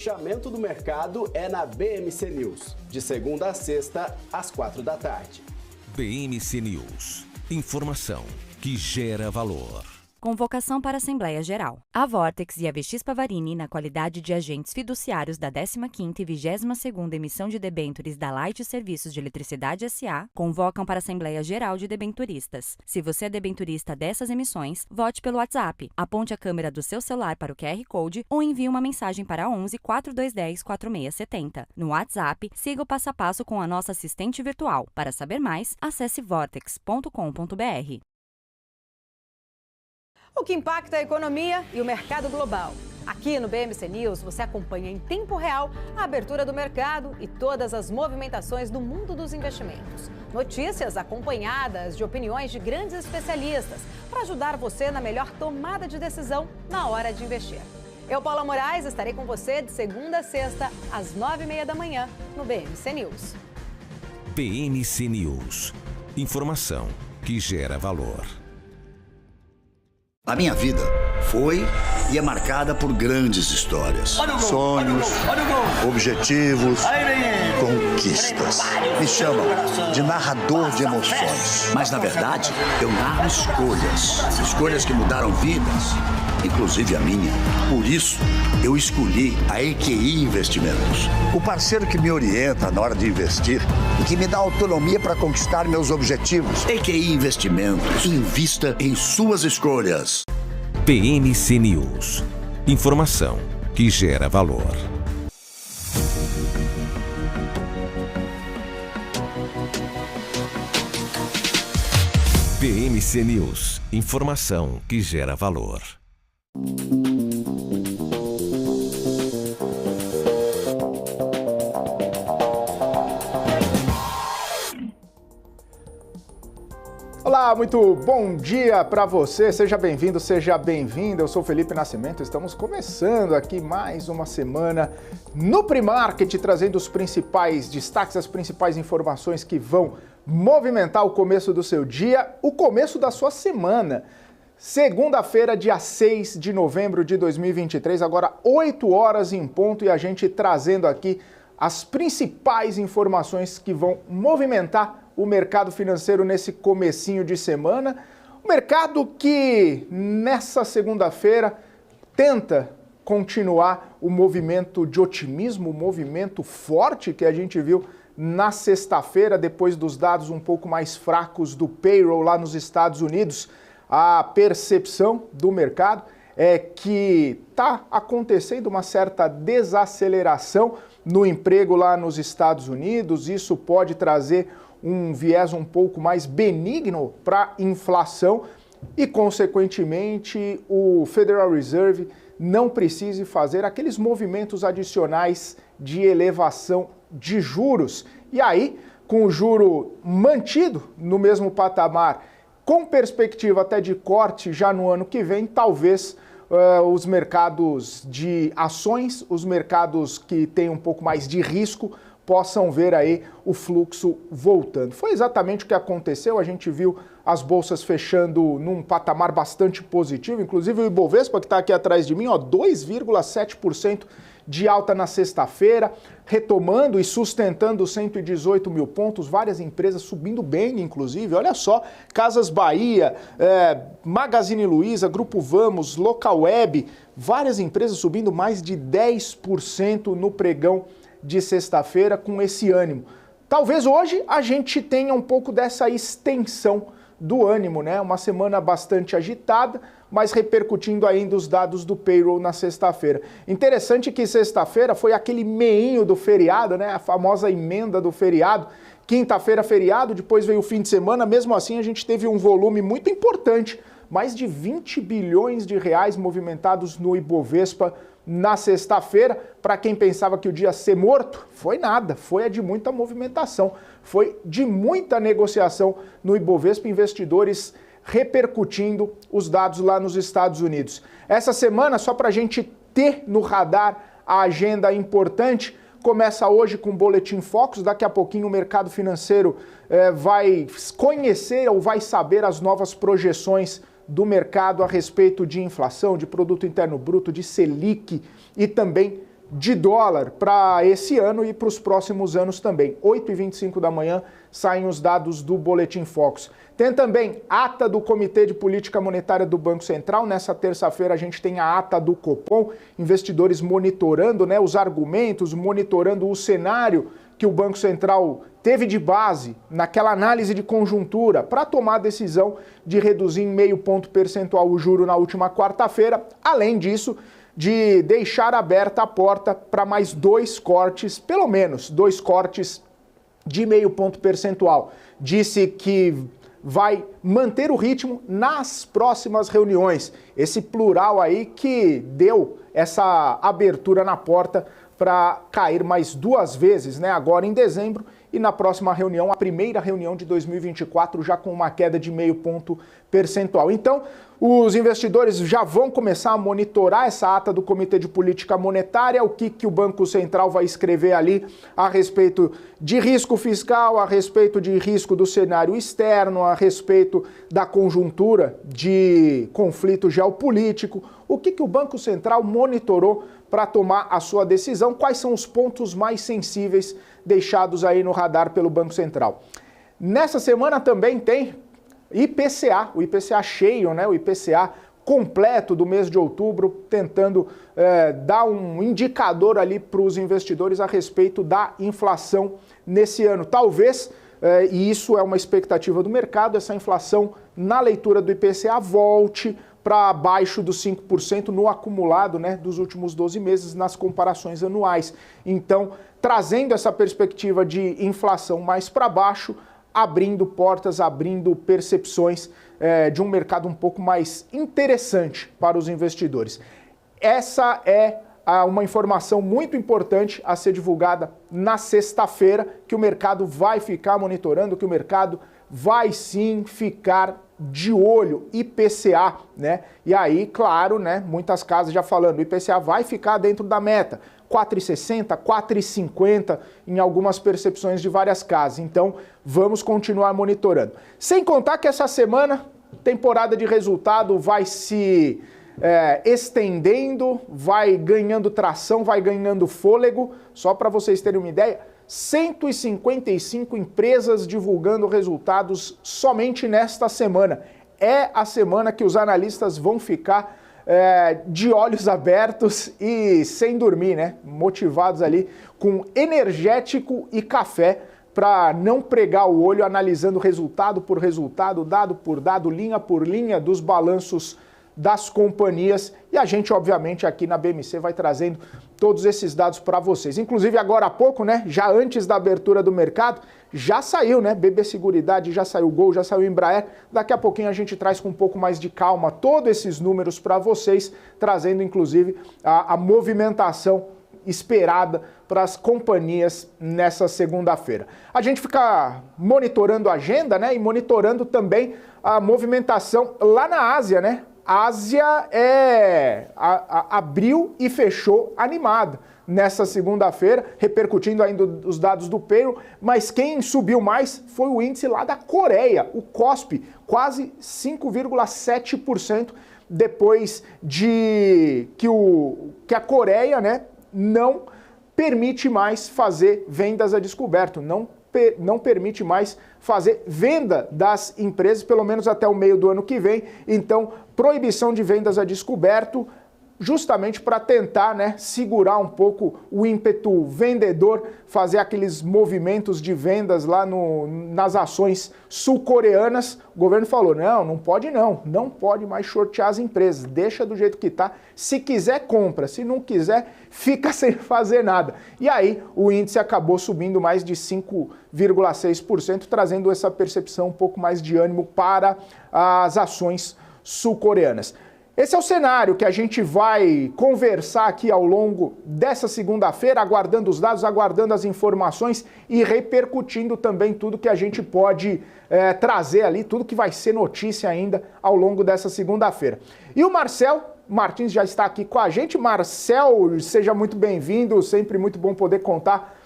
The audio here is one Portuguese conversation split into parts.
O fechamento do mercado é na BMC News, de segunda a sexta, às 4 da tarde. BMC News. Informação que gera valor. Convocação para a Assembleia Geral. A Vortex e a VX Pavarini, na qualidade de agentes fiduciários da 15ª e 22ª emissão de debêntures da Light Serviços de Eletricidade S.A., convocam para a Assembleia Geral de Debenturistas. Se você é debenturista dessas emissões, vote pelo WhatsApp, aponte a câmera do seu celular para o QR Code ou envie uma mensagem para 11 4210 4670. No WhatsApp, siga o passo a passo com a nossa assistente virtual. Para saber mais, acesse vortex.com.br. O que impacta a economia e o mercado global. Aqui no BMC News você acompanha em tempo real a abertura do mercado e todas as movimentações do mundo dos investimentos. Notícias acompanhadas de opiniões de grandes especialistas para ajudar você na melhor tomada de decisão na hora de investir. Eu, Paula Moraes, estarei com você de segunda a sexta, às 9h30 da manhã, no BMC News. BMC News. Informação que gera valor. A minha vida foi e é marcada por grandes histórias, sonhos, objetivos, conquistas. Me chamam de narrador de emoções. Mas, na verdade, eu narro escolhas que mudaram vidas, inclusive a minha. Por isso, eu escolhi a EQI Investimentos, o parceiro que me orienta na hora de investir e que me dá autonomia para conquistar meus objetivos. EQI Investimentos. Invista em suas escolhas. BMC News. Informação que gera valor. BMC News. Informação que gera valor. Olá, muito bom dia para você, seja bem-vindo, seja bem-vinda, eu sou Felipe Nascimento, estamos começando aqui mais uma semana no Primarket, trazendo os principais destaques, as principais informações que vão movimentar o começo do seu dia, o começo da sua semana. Segunda-feira, dia 6 de novembro de 2023, agora 8 horas em ponto, e a gente trazendo aqui as principais informações que vão movimentar o mercado financeiro nesse comecinho de semana. O mercado que nessa segunda-feira tenta continuar o movimento de otimismo, o movimento forte que a gente viu na sexta-feira, depois dos dados um pouco mais fracos do payroll lá nos Estados Unidos. A percepção do mercado é que está acontecendo uma certa desaceleração no emprego lá nos Estados Unidos. Isso pode trazer um viés um pouco mais benigno para a inflação e, consequentemente, o Federal Reserve não precise fazer aqueles movimentos adicionais de elevação de juros. E aí, com o juro mantido no mesmo patamar, com perspectiva até de corte já no ano que vem, talvez os mercados de ações, os mercados que têm um pouco mais de risco, possam ver aí o fluxo voltando. Foi exatamente o que aconteceu, a gente viu as bolsas fechando num patamar bastante positivo, inclusive o Ibovespa, que está aqui atrás de mim, 2,7% de alta na sexta-feira, retomando e sustentando 118 mil pontos, várias empresas subindo bem, inclusive, olha só, Casas Bahia, Magazine Luiza, Grupo Vamos, Localweb, várias empresas subindo mais de 10% no pregão de sexta-feira com esse ânimo. Talvez hoje a gente tenha um pouco dessa extensão do ânimo, né? Uma semana bastante agitada, mas repercutindo ainda os dados do payroll na sexta-feira. Interessante que sexta-feira foi aquele meinho do feriado, né? A famosa emenda do feriado. Quinta-feira feriado, depois veio o fim de semana, mesmo assim a gente teve um volume muito importante, mais de 20 bilhões de reais movimentados no Ibovespa na sexta-feira. Para quem pensava que o dia ia ser morto, foi nada, foi a de muita movimentação, foi de muita negociação no Ibovespa, investidores repercutindo os dados lá nos Estados Unidos. Essa semana, só para a gente ter no radar a agenda importante, começa hoje com o Boletim Focus, daqui a pouquinho o mercado financeiro vai conhecer ou vai saber as novas projeções do mercado a respeito de inflação, de produto interno bruto, de Selic e também de dólar para esse ano e para os próximos anos também. 8h25 da manhã saem os dados do Boletim Focus. Tem também ata do Comitê de Política Monetária do Banco Central. Nessa terça-feira a gente tem a ata do Copom, investidores monitorando, né, os argumentos, monitorando o cenário que o Banco Central teve de base naquela análise de conjuntura para tomar a decisão de reduzir em 0,5 ponto percentual o juro na última quarta-feira. Além disso, de deixar aberta a porta para mais 2 cortes, pelo menos 2 cortes de 0,5 ponto percentual. Disse que vai manter o ritmo nas próximas reuniões. Esse plural aí que deu essa abertura na porta para cair mais 2 vezes, né? Agora em dezembro e na próxima reunião, a primeira reunião de 2024, já com uma queda de 0,5 ponto percentual. Então, os investidores já vão começar a monitorar essa ata do Comitê de Política Monetária, o que o Banco Central vai escrever ali a respeito de risco fiscal, a respeito de risco do cenário externo, a respeito da conjuntura de conflito geopolítico, o que o Banco Central monitorou para tomar a sua decisão, quais são os pontos mais sensíveis deixados aí no radar pelo Banco Central. Nessa semana também tem IPCA, o IPCA cheio, né? O IPCA completo do mês de outubro, tentando dar um indicador ali para os investidores a respeito da inflação nesse ano. Talvez, e isso é uma expectativa do mercado, essa inflação na leitura do IPCA volte para abaixo dos 5% no acumulado, né, dos últimos 12 meses nas comparações anuais. Então, trazendo essa perspectiva de inflação mais para baixo, abrindo portas, abrindo percepções de um mercado um pouco mais interessante para os investidores. Essa é uma informação muito importante a ser divulgada na sexta-feira, que o mercado vai ficar monitorando, que o mercado vai sim ficar de olho, IPCA, né? E aí, claro, né, muitas casas já falando, o IPCA vai ficar dentro da meta, 4,60, 4,50 em algumas percepções de várias casas. Então, vamos continuar monitorando. Sem contar que essa semana, temporada de resultado vai se estendendo, vai ganhando tração, vai ganhando fôlego. Só para vocês terem uma ideia, 155 empresas divulgando resultados somente nesta semana. É a semana que os analistas vão ficar de olhos abertos e sem dormir, né? Motivados ali com energético e café para não pregar o olho, analisando resultado por resultado, dado por dado, linha por linha dos balanços das companhias. E a gente, obviamente, aqui na BMC vai trazendo todos esses dados para vocês. Inclusive, agora há pouco, né, já antes da abertura do mercado, já saiu, né, BB Seguridade, já saiu Gol, já saiu Embraer. Daqui a pouquinho a gente traz com um pouco mais de calma todos esses números para vocês, trazendo, inclusive, a movimentação esperada para as companhias nessa segunda-feira. A gente fica monitorando a agenda, né, e monitorando também a movimentação lá na Ásia, né? A Ásia abriu e fechou animada nessa segunda-feira, repercutindo ainda os dados do payroll, mas quem subiu mais foi o índice lá da Coreia, o KOSPI, quase 5,7%, depois de que a Coreia, né, não permite mais fazer vendas a descoberto, não permite mais fazer venda das empresas, pelo menos até o meio do ano que vem. Então, proibição de vendas a descoberto, justamente para tentar, né, segurar um pouco o ímpeto vendedor, fazer aqueles movimentos de vendas lá nas ações sul-coreanas. O governo falou, não pode mais shortear as empresas, deixa do jeito que está, se quiser compra, se não quiser fica sem fazer nada. E aí o índice acabou subindo mais de 5,6%, trazendo essa percepção um pouco mais de ânimo para as ações sul-coreanas. Esse é o cenário que a gente vai conversar aqui ao longo dessa segunda-feira, aguardando os dados, aguardando as informações e repercutindo também tudo que a gente pode trazer ali, tudo que vai ser notícia ainda ao longo dessa segunda-feira. E o Marcel Martins já está aqui com a gente. Marcel, seja muito bem-vindo, sempre muito bom poder contar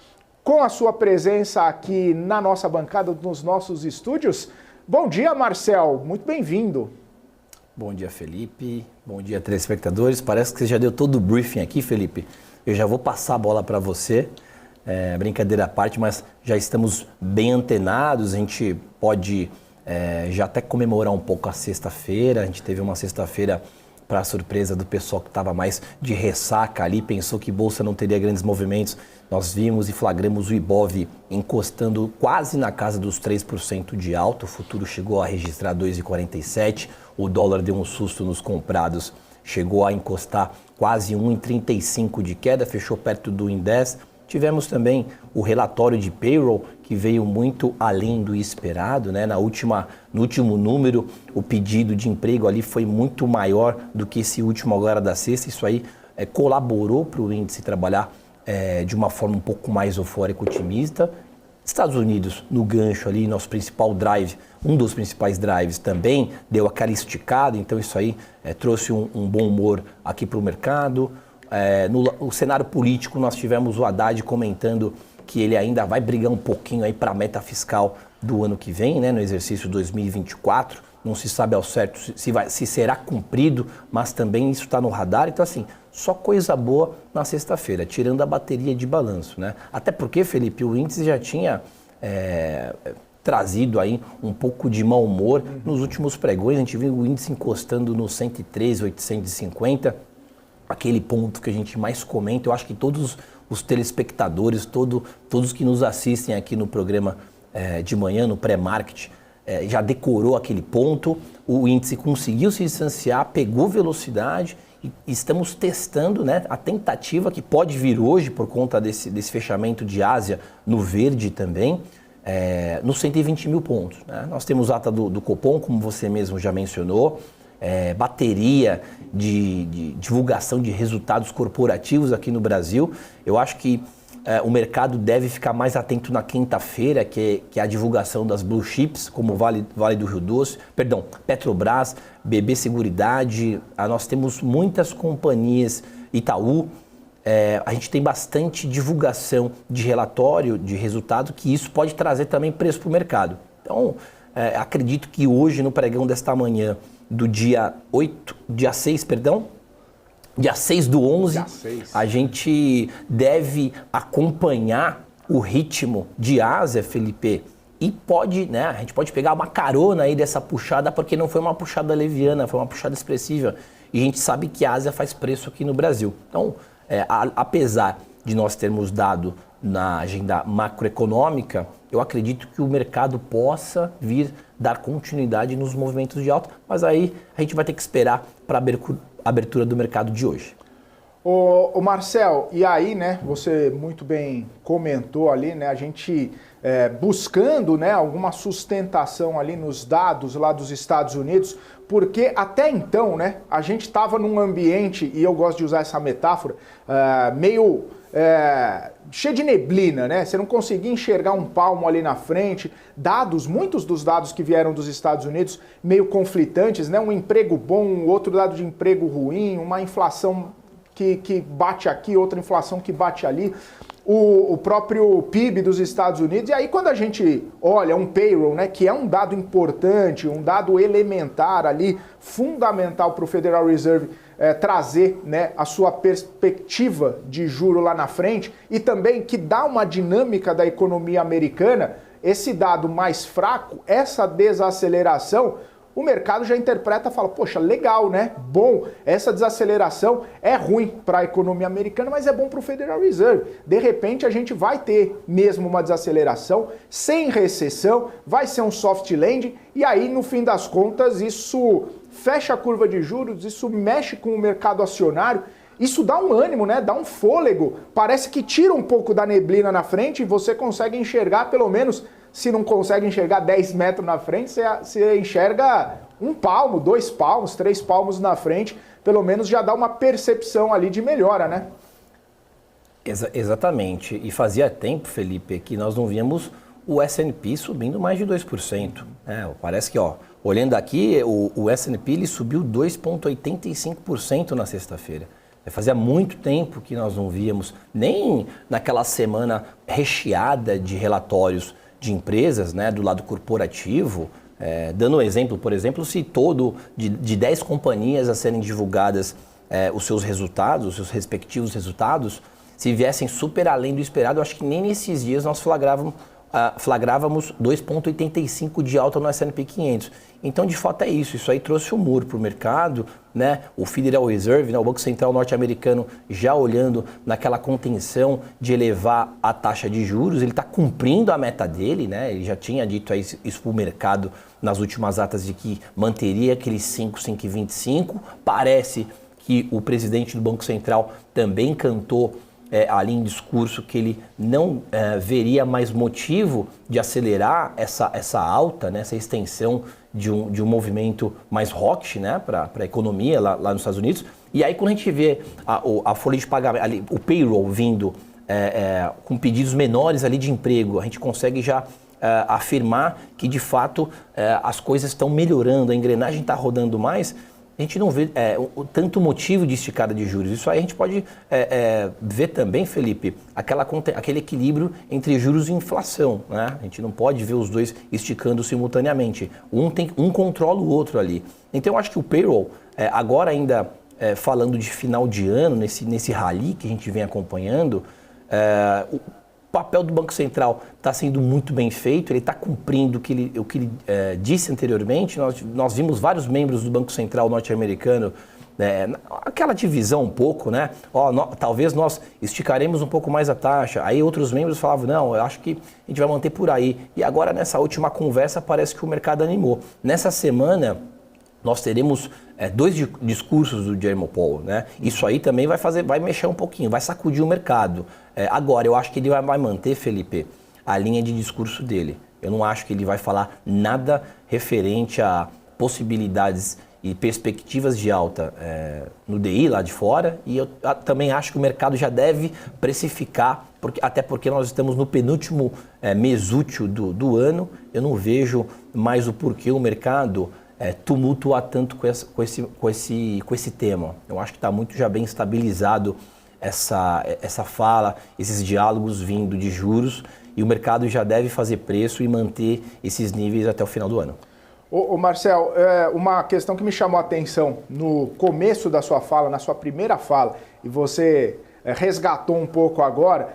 com a sua presença aqui na nossa bancada, nos nossos estúdios. Bom dia, Marcel, muito bem-vindo. Bom dia, Felipe. Bom dia, telespectadores. Parece que você já deu todo o briefing aqui, Felipe. Eu já vou passar a bola para você, brincadeira à parte, mas já estamos bem antenados, a gente pode já até comemorar um pouco a sexta-feira. A gente teve uma sexta-feira, para surpresa do pessoal que estava mais de ressaca ali, pensou que Bolsa não teria grandes movimentos. Nós vimos e flagramos o Ibov encostando quase na casa dos 3% de alta, o futuro chegou a registrar 2,47, o dólar deu um susto nos comprados, chegou a encostar quase 1,35 de queda, fechou perto do 1,10. Tivemos também o relatório de payroll, que veio muito além do esperado, né? No último número, o pedido de emprego ali foi muito maior do que esse último agora da sexta. Isso aí colaborou para o índice trabalhar de uma forma um pouco mais eufórica, otimista. Estados Unidos, no gancho ali, nosso principal drive, um dos principais drives também, deu aquela esticada, então isso aí trouxe um bom humor aqui para o mercado. No cenário político, nós tivemos o Haddad comentando que ele ainda vai brigar um pouquinho aí para a meta fiscal do ano que vem, né, no exercício 2024. Não se sabe ao certo se será cumprido, mas também isso está no radar. Então, assim, só coisa boa na sexta-feira, tirando a bateria de balanço, né? Até porque, Felipe, o índice já tinha trazido aí um pouco de mau humor nos últimos pregões. A gente viu o índice encostando no 113,850. Aquele ponto que a gente mais comenta. Eu acho que todos os telespectadores, todos que nos assistem aqui no programa de manhã, no pré-market, já decorou aquele ponto. O índice conseguiu se distanciar, pegou velocidade e estamos testando, né, a tentativa que pode vir hoje por conta desse fechamento de Ásia no verde também, nos 120 mil pontos, né? Nós temos ata do Copom, como você mesmo já mencionou, bateria de divulgação de resultados corporativos aqui no Brasil. Eu acho que o mercado deve ficar mais atento na quinta-feira, que é a divulgação das blue chips, como Vale do Rio Doce, Petrobras, BB Seguridade. Nós temos muitas companhias, Itaú. A gente tem bastante divulgação de relatório, de resultado, que isso pode trazer também preço para o mercado. Então, acredito que hoje, no pregão desta manhã, do dia 6 do 11, a gente deve acompanhar o ritmo de Ásia, Felipe, e a gente pode pegar uma carona aí dessa puxada, porque não foi uma puxada leviana, foi uma puxada expressiva, e a gente sabe que a Ásia faz preço aqui no Brasil. Então, apesar de nós termos dado na agenda macroeconômica, eu acredito que o mercado possa vir dar continuidade nos movimentos de alta, mas aí a gente vai ter que esperar para a abertura do mercado de hoje. Ô Marcel, e aí, né, você muito bem comentou ali, né, a gente buscando, né, alguma sustentação ali nos dados lá dos Estados Unidos, porque até então, né, a gente estava num ambiente, e eu gosto de usar essa metáfora, meio cheio de neblina, né? Você não conseguia enxergar um palmo ali na frente. Muitos dos dados que vieram dos Estados Unidos meio conflitantes, né? Um emprego bom, outro dado de emprego ruim, uma inflação que bate aqui, outra inflação que bate ali, o próprio PIB dos Estados Unidos. E aí quando a gente olha um payroll, né, que é um dado importante, um dado elementar ali, fundamental para o Federal Reserve trazer, né, a sua perspectiva de juro lá na frente, e também que dá uma dinâmica da economia americana, esse dado mais fraco, essa desaceleração, o mercado já interpreta e fala, poxa, legal, né? Bom, essa desaceleração é ruim para a economia americana, mas é bom para o Federal Reserve. De repente, a gente vai ter mesmo uma desaceleração, sem recessão, vai ser um soft landing, e aí, no fim das contas, isso fecha a curva de juros, isso mexe com o mercado acionário, isso dá um ânimo, né? Dá um fôlego, parece que tira um pouco da neblina na frente e você consegue enxergar, pelo menos, se não consegue enxergar 10 metros na frente, você enxerga 1 palmo, 2 palmos, 3 palmos na frente, pelo menos já dá uma percepção ali de melhora, né? Exatamente, e fazia tempo, Felipe, que nós não víamos o S&P subindo mais de 2%. Parece que, olhando aqui, o S&P ele subiu 2,85% na sexta-feira. Fazia muito tempo que nós não víamos, nem naquela semana recheada de relatórios de empresas, né, do lado corporativo. Dando um exemplo, por exemplo, se de 10 companhias a serem divulgadas os seus resultados, os seus respectivos resultados, se viessem super além do esperado, eu acho que nem nesses dias nós flagrávamos 2,85 de alta no S&P 500. Então, de fato, é isso aí trouxe um muro para o mercado, né? O Federal Reserve, né? O Banco Central norte-americano, já olhando naquela contenção de elevar a taxa de juros, ele está cumprindo a meta dele, né? Ele já tinha dito isso para o mercado nas últimas atas de que manteria aqueles 5,25. Parece que o presidente do Banco Central também cantou ali em discurso que ele não veria mais motivo de acelerar essa alta, né, essa extensão de um movimento mais hawkish, né, para a economia lá nos Estados Unidos. E aí quando a gente vê a folha de pagamento, ali, o payroll vindo com pedidos menores ali de emprego, a gente consegue já afirmar que de fato as coisas estão melhorando, a engrenagem está rodando mais. A gente não vê tanto motivo de esticada de juros. Isso aí a gente pode ver também, Felipe, aquele equilíbrio entre juros e inflação, né? A gente não pode ver os dois esticando simultaneamente. Um controla o outro ali. Então eu acho que o payroll, agora ainda falando de final de ano, nesse rally que a gente vem acompanhando, o papel do Banco Central está sendo muito bem feito, ele está cumprindo o que ele disse anteriormente. Nós vimos vários membros do Banco Central norte-americano, aquela divisão um pouco, né? Talvez nós esticaremos um pouco mais a taxa. Aí outros membros falavam, não, eu acho que a gente vai manter por aí. E agora nessa última conversa parece que o mercado animou. Nessa semana nós teremos 2 discursos do Jerome Powell, né? Isso aí também vai mexer um pouquinho, vai sacudir o mercado. Agora, eu acho que ele vai manter, Felipe, a linha de discurso dele. Eu não acho que ele vai falar nada referente a possibilidades e perspectivas de alta no DI lá de fora. E eu também acho que o mercado já deve precificar, até porque nós estamos no penúltimo mês útil do ano. Eu não vejo mais o porquê o mercado tumultuar tanto com esse tema. Eu acho que está muito já bem estabilizado essa fala, esses diálogos vindo de juros, e o mercado já deve fazer preço e manter esses níveis até o final do ano. Ô Marcel, uma questão que me chamou a atenção no começo da sua fala, na sua primeira fala, e você resgatou um pouco agora,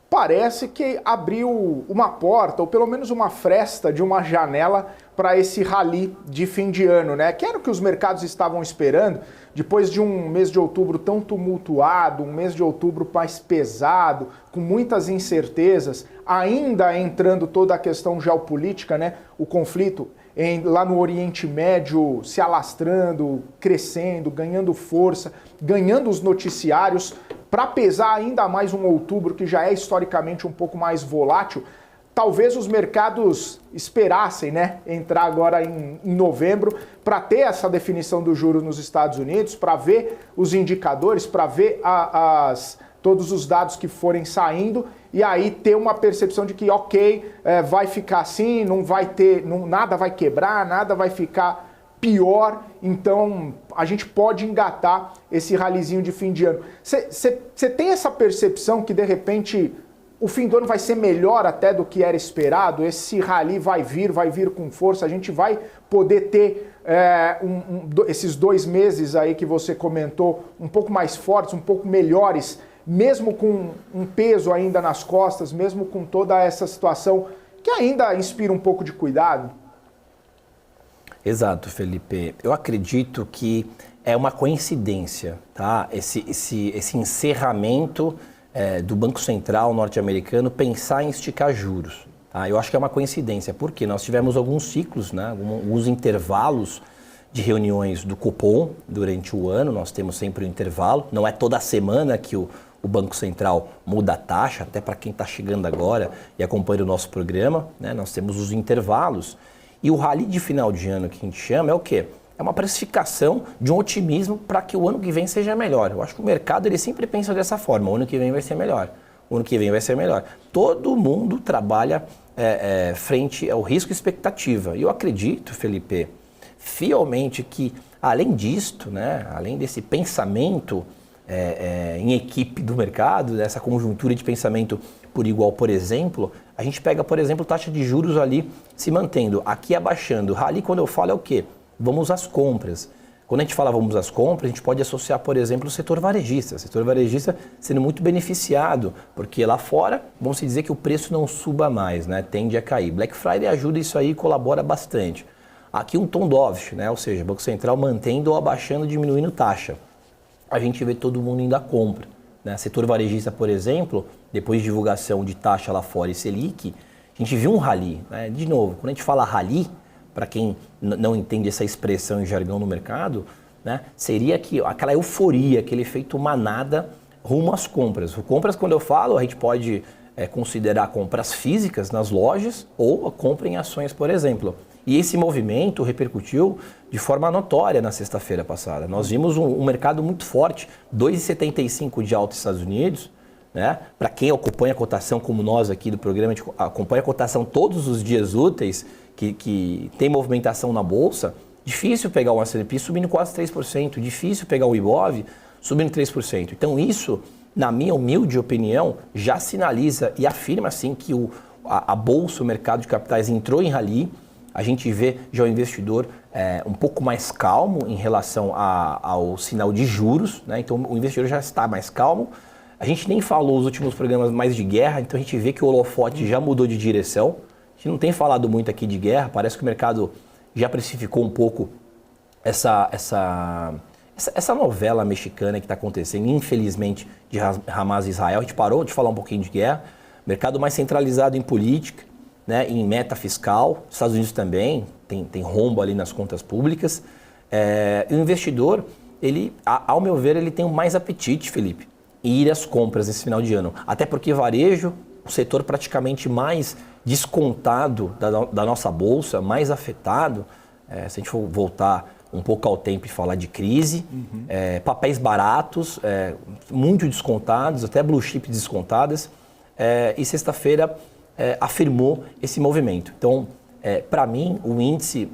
parece que abriu uma porta, ou pelo menos uma fresta de uma janela para esse rally de fim de ano, né? Que era o que os mercados estavam esperando, depois de um mês de outubro tão tumultuado, um mês de outubro mais pesado, com muitas incertezas, ainda entrando toda a questão geopolítica, né? O conflito lá no Oriente Médio se alastrando, crescendo, ganhando força, ganhando os noticiários, para pesar ainda mais um outubro que já é historicamente um pouco mais volátil. Talvez os mercados esperassem, né, entrar agora em novembro para ter essa definição do juros nos Estados Unidos, para ver os indicadores, para ver todos os dados que forem saindo e aí ter uma percepção de que, vai ficar assim, não vai ter, nada vai quebrar, nada vai ficar pior, então a gente pode engatar esse ralizinho de fim de ano. Você tem essa percepção que, de repente, o fim do ano vai ser melhor até do que era esperado? Esse rally vai vir com força, a gente vai poder ter esses 2 meses aí que você comentou um pouco mais fortes, um pouco melhores, mesmo com um peso ainda nas costas, mesmo com toda essa situação que ainda inspira um pouco de cuidado? Exato, Felipe. Eu acredito que é uma coincidência, tá? Esse encerramento do Banco Central norte-americano pensar em esticar juros. Tá? Eu acho que é uma coincidência, porque nós tivemos alguns ciclos, né? Alguns intervalos de reuniões do Copom durante o ano. Nós temos sempre um intervalo. Não é toda semana que o Banco Central muda a taxa, até para quem está chegando agora e acompanha o nosso programa, né? Nós temos os intervalos. E o rally de final de ano que a gente chama é o quê? É uma precificação de um otimismo para que o ano que vem seja melhor. Eu acho que o mercado ele sempre pensa dessa forma, o ano que vem vai ser melhor, o ano que vem vai ser melhor. Todo mundo trabalha frente ao risco e expectativa. E eu acredito, Felipe, fielmente que além disto, né, além desse pensamento em equipe do mercado, dessa conjuntura de pensamento por igual, por exemplo, a gente pega, por exemplo, taxa de juros ali se mantendo, aqui abaixando. Rally, quando eu falo, é o quê? Vamos às compras. Quando a gente fala vamos às compras, a gente pode associar, por exemplo, o setor varejista. O setor varejista sendo muito beneficiado, porque lá fora, vamos dizer que o preço não suba mais, né? Tende a cair. Black Friday ajuda isso aí e colabora bastante. Aqui um tom dovish, né? Ou seja, o Banco Central mantendo ou abaixando, diminuindo taxa. A gente vê todo mundo indo à compra, né? Setor varejista, por exemplo, depois de divulgação de taxa lá fora e Selic, a gente viu um rally, né? De novo, quando a gente fala rally, para quem não entende essa expressão em jargão no mercado, né, seria aquela euforia, aquele efeito manada rumo às compras. Compras, quando eu falo, a gente pode considerar compras físicas nas lojas ou a compra em ações, por exemplo. E esse movimento repercutiu de forma notória na sexta-feira passada. Nós vimos um mercado muito forte, 2,75 de alta nos Estados Unidos. Né? Para quem acompanha a cotação, como nós aqui do programa, a gente acompanha a cotação todos os dias úteis, que tem movimentação na Bolsa, difícil pegar o S&P subindo quase 3%, difícil pegar o Ibov subindo 3%. Então isso, na minha humilde opinião, já sinaliza e afirma assim que a Bolsa, o mercado de capitais entrou em rally. A gente vê já o investidor um pouco mais calmo em relação ao sinal de juros, né? Então o investidor já está mais calmo. A gente nem falou os últimos programas mais de guerra, então a gente vê que o holofote já mudou de direção. A gente não tem falado muito aqui de guerra, parece que o mercado já precificou um pouco essa novela mexicana que está acontecendo, infelizmente, de Hamas e Israel. A gente parou de falar um pouquinho de guerra. Mercado mais centralizado em política, né, em meta fiscal. Estados Unidos também tem rombo ali nas contas públicas. E o investidor, ao meu ver, ele tem mais apetite, Felipe, em ir às compras esse final de ano. Até porque varejo, o setor praticamente mais descontado da nossa bolsa, mais afetado, se a gente for voltar um pouco ao tempo e falar de crise, papéis baratos, muito descontados, até blue chip descontadas, e sexta-feira afirmou esse movimento. Então, para mim, o índice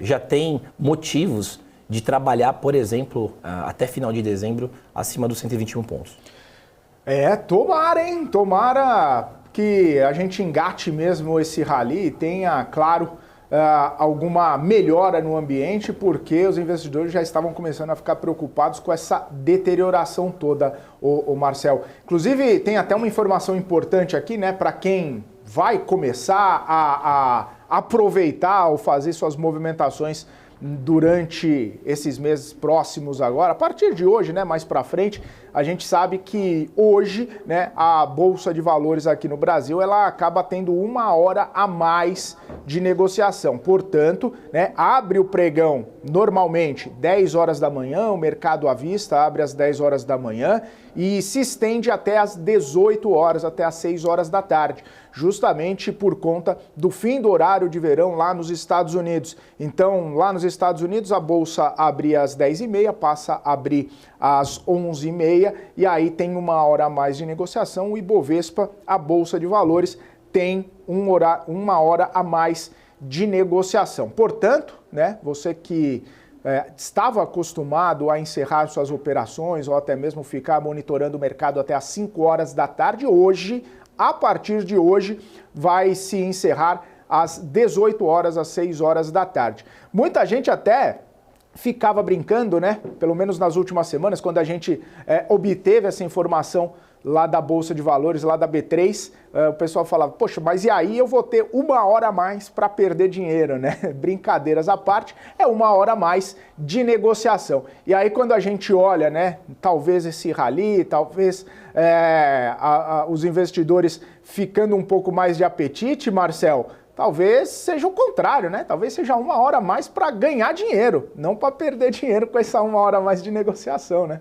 já tem motivos de trabalhar, por exemplo, até final de dezembro, acima dos 121 pontos. Tomara, hein? Tomara que a gente engate mesmo esse rally e tenha, claro, alguma melhora no ambiente, porque os investidores já estavam começando a ficar preocupados com essa deterioração toda, o Marcel. Inclusive, tem até uma informação importante aqui, né, para quem vai começar a aproveitar ou fazer suas movimentações durante esses meses próximos agora, a partir de hoje, né, mais para frente, a gente sabe que hoje, né, a Bolsa de Valores aqui no Brasil, ela acaba tendo 1 hora a mais de negociação. Portanto, né, abre o pregão normalmente 10 horas da manhã, o mercado à vista abre às 10 horas da manhã e se estende até às 18 horas, até às 6 horas da tarde, justamente por conta do fim do horário de verão lá nos Estados Unidos. Então, lá nos Estados Unidos, a Bolsa abria às 10h30, passa a abrir às 11h30, e aí tem 1 hora a mais de negociação. O Ibovespa, a Bolsa de Valores, tem 1 hora a mais de negociação. Portanto, né, você que estava acostumado a encerrar suas operações ou até mesmo ficar monitorando o mercado até às 5 horas da tarde, hoje, a partir de hoje, vai se encerrar às 18 horas, às 6 horas da tarde. Muita gente até ficava brincando, né? Pelo menos nas últimas semanas, quando a gente obteve essa informação lá da Bolsa de Valores, lá da B3, o pessoal falava, poxa, mas e aí eu vou ter 1 hora a mais para perder dinheiro, né? Brincadeiras à parte, 1 hora a mais de negociação. E aí quando a gente olha, né, talvez esse rally, talvez os investidores ficando um pouco mais de apetite, Marcel, talvez seja o contrário, né? Talvez seja 1 hora a mais para ganhar dinheiro, não para perder dinheiro com essa 1 hora a mais de negociação, né?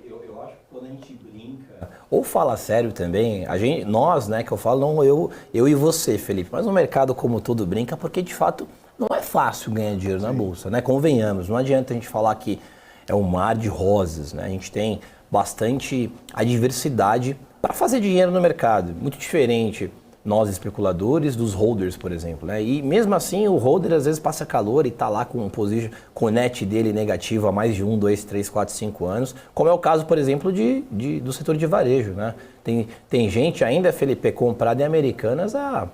Eu acho que quando a gente brinca ou fala sério também, nós, né, que eu falo, não eu e você, Felipe, mas no mercado como todo brinca, porque de fato não é fácil ganhar dinheiro na Bolsa, né? Convenhamos, não adianta a gente falar que é um mar de rosas, né? A gente tem bastante adversidade para fazer dinheiro no mercado, muito diferente nós especuladores dos holders, por exemplo, né? E mesmo assim o holder às vezes passa calor e está lá com o net dele negativo há mais de 1, 2, 3, 4, 5 anos, como é o caso, por exemplo, do setor de varejo, né? Tem gente ainda, Felipe, comprada em Americanas a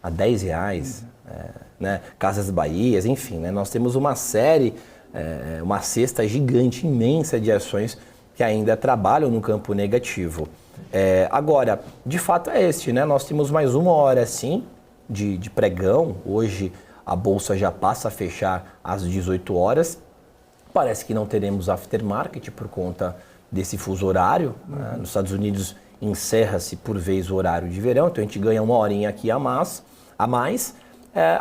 R$10, né? Casas Bahias, enfim, né? Nós temos uma série uma cesta gigante, imensa de ações que ainda trabalham no campo negativo. Agora, de fato é este, né? Nós temos mais uma hora, sim, de pregão. Hoje a Bolsa já passa a fechar às 18 horas. Parece que não teremos aftermarket por conta desse fuso horário. Né? Nos Estados Unidos encerra-se por vez o horário de verão, então a gente ganha uma horinha aqui a mais.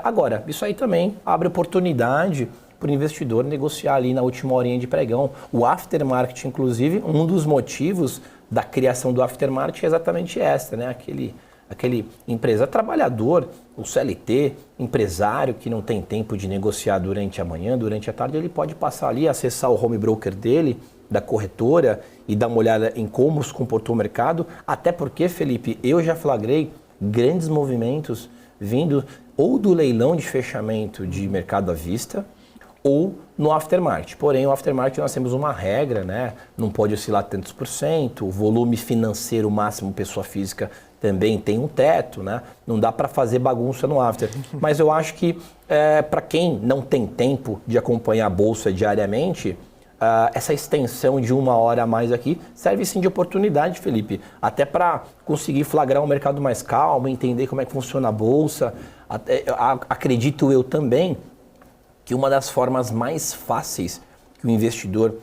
Agora, isso aí também abre oportunidade para o investidor negociar ali na última horinha de pregão. O aftermarket, inclusive, um dos motivos da criação do aftermarket é exatamente essa, né? Aquele empresa trabalhador, o CLT, empresário que não tem tempo de negociar durante a manhã, durante a tarde, ele pode passar ali, acessar o home broker dele, da corretora, e dar uma olhada em como se comportou o mercado. Até porque, Felipe, eu já flagrei grandes movimentos vindo ou do leilão de fechamento de mercado à vista ou no aftermarket. Porém, o aftermarket nós temos uma regra, né? Não pode oscilar tantos por cento, o volume financeiro máximo pessoa física também tem um teto, né? Não dá para fazer bagunça no after. Mas eu acho que para quem não tem tempo de acompanhar a bolsa diariamente, essa extensão de uma hora a mais aqui serve sim de oportunidade, Felipe, até para conseguir flagrar um mercado mais calmo, entender como é que funciona a bolsa. Acredito eu também que uma das formas mais fáceis que o investidor,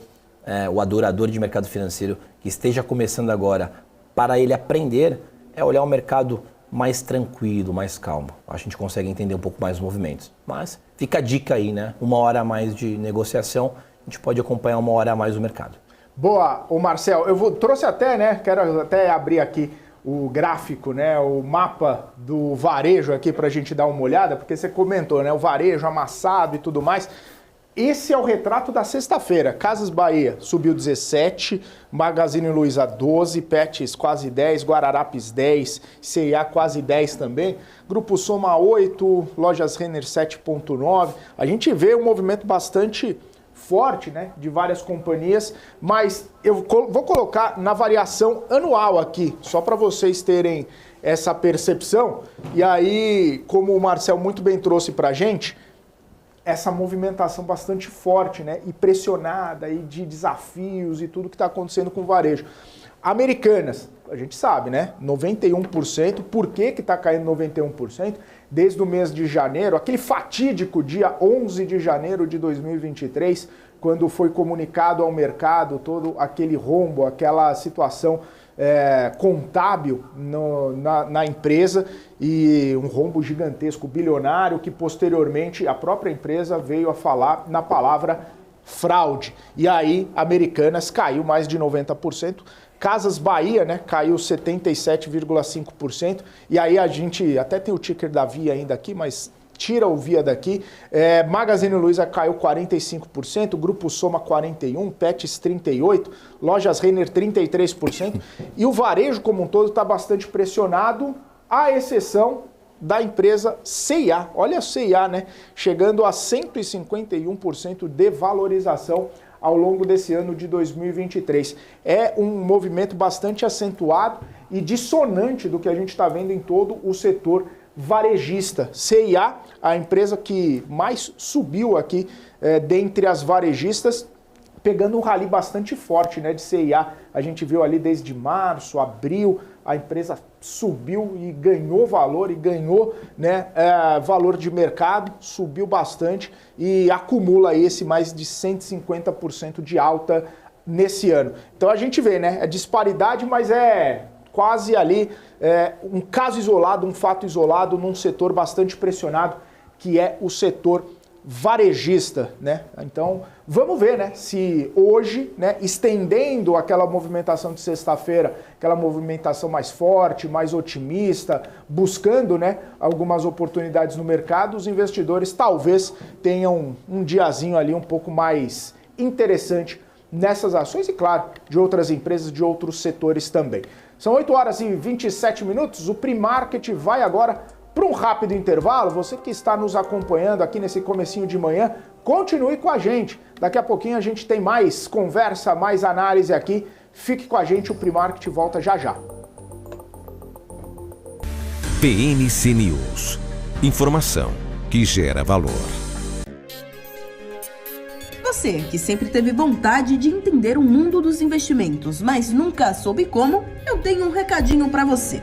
o adorador de mercado financeiro que esteja começando agora, para ele aprender, é olhar o mercado mais tranquilo, mais calmo. A gente consegue entender um pouco mais os movimentos. Mas fica a dica aí, né? Uma hora a mais de negociação, a gente pode acompanhar uma hora a mais o mercado. Boa, o Marcel, trouxe até, né? Quero até abrir aqui o gráfico, né? O mapa do varejo aqui para a gente dar uma olhada, porque você comentou, né? O varejo amassado e tudo mais. Esse é o retrato da sexta-feira. Casas Bahia subiu 17, Magazine Luiza 12, Pets quase 10, Guararapes 10, C&A quase 10 também, Grupo Soma 8, Lojas Renner 7,9. A gente vê um movimento bastante forte, né, de várias companhias, mas eu vou colocar na variação anual aqui, só para vocês terem essa percepção. E aí, como o Marcel muito bem trouxe para a gente, essa movimentação bastante forte, né, e pressionada aí de desafios e tudo que está acontecendo com o varejo. Americanas, a gente sabe, né, 91%. Por que está caindo 91%? Desde o mês de janeiro, aquele fatídico dia 11 de janeiro de 2023, quando foi comunicado ao mercado todo aquele rombo, aquela situação contábil na empresa, e um rombo gigantesco, bilionário, que posteriormente a própria empresa veio a falar na palavra fraude. E aí, Americanas caiu mais de 90%. Casas Bahia, né, caiu 77,5%. E aí a gente até tem o ticker da Via ainda aqui, mas tira o Via daqui. Magazine Luiza caiu 45%, Grupo Soma 41%, Pets 38%, Lojas Renner 33%. E o varejo como um todo está bastante pressionado, à exceção da empresa C&A. Olha a C&A, né? Chegando a 151% de valorização ao longo desse ano de 2023. É um movimento bastante acentuado e dissonante do que a gente está vendo em todo o setor varejista. C&A, a empresa que mais subiu aqui dentre as varejistas, pegando um rally bastante forte, né, de C&A. A gente viu ali desde março, abril, a empresa subiu e ganhou valor, e ganhou, né, valor de mercado, subiu bastante e acumula esse mais de 150% de alta nesse ano. Então a gente vê, né, é disparidade, mas é quase ali um caso isolado, um fato isolado num setor bastante pressionado, que é o setor varejista, né? Então, vamos ver, né, se hoje, né, estendendo aquela movimentação de sexta-feira, aquela movimentação mais forte, mais otimista, buscando, né, algumas oportunidades no mercado, os investidores talvez tenham um diazinho ali um pouco mais interessante nessas ações e, claro, de outras empresas, de outros setores também. São 8 horas e 27 minutos, o Primarket vai agora para um rápido intervalo. Você que está nos acompanhando aqui nesse comecinho de manhã, continue com a gente. Daqui a pouquinho a gente tem mais conversa, mais análise aqui. Fique com a gente, o Primarket volta já já. PMC News. Informação que gera valor. Você você que sempre teve vontade de entender o mundo dos investimentos, mas nunca soube como, eu tenho um recadinho para você.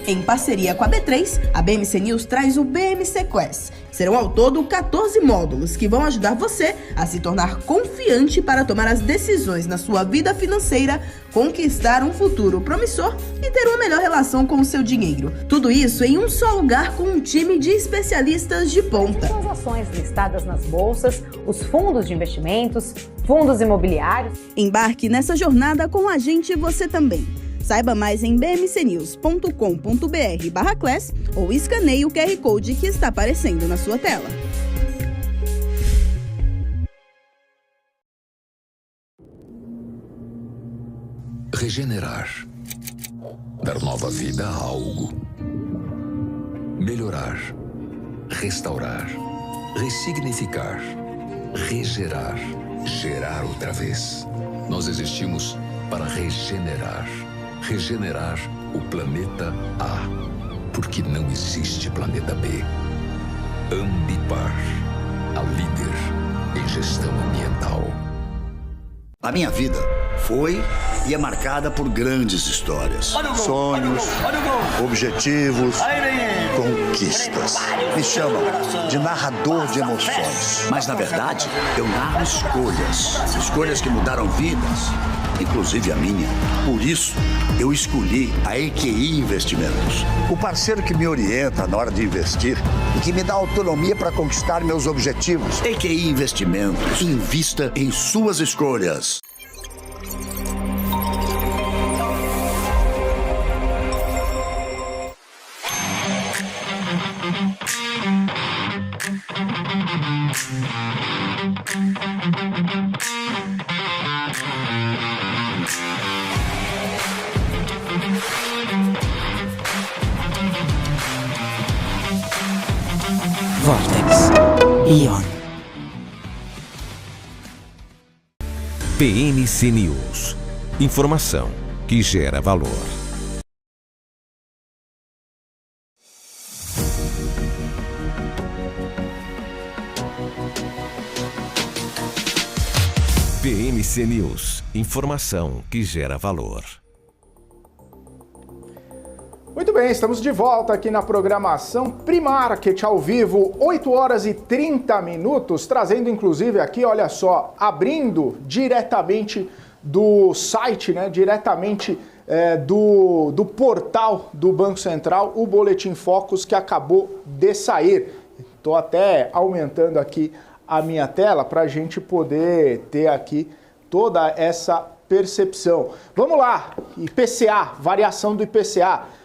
Em parceria com a B3, a BMC News traz o BMC Quest. Serão ao todo 14 módulos que vão ajudar você a se tornar confiante para tomar as decisões na sua vida financeira, conquistar um futuro promissor e ter uma melhor relação com o seu dinheiro. Tudo isso em um só lugar com um time de especialistas de ponta. São as ações listadas nas bolsas, os fundos de investimentos, fundos imobiliários. Embarque nessa jornada com a gente você também. Saiba mais em bmcnews.com.br/class ou escaneie o QR Code que está aparecendo na sua tela. Regenerar. Dar nova vida a algo. Melhorar. Restaurar. Ressignificar. Regerar. Gerar outra vez. Nós existimos para regenerar. Regenerar o planeta A, porque não existe planeta B. Ambipar, a líder em gestão ambiental. A minha vida foi e é marcada por grandes histórias. Sonhos, objetivos, conquistas. Me chamam de narrador de emoções. Mas, na verdade, eu narro escolhas. Escolhas que mudaram vidas, inclusive a minha. Por isso, eu escolhi a EQI Investimentos. O parceiro que me orienta na hora de investir e que me dá autonomia para conquistar meus objetivos. EQI Investimentos. Invista em suas escolhas. Vortex. Ion. BMC News. Informação que gera valor. BMC News. Informação que gera valor. Muito bem, estamos de volta aqui na programação Primarket ao vivo, 8 horas e 30 minutos, trazendo inclusive aqui, olha só, abrindo diretamente do site, né, diretamente do portal do Banco Central, o Boletim Focus que acabou de sair. Estou até aumentando aqui a minha tela para a gente poder ter aqui toda essa percepção. Vamos lá, IPCA, variação do IPCA.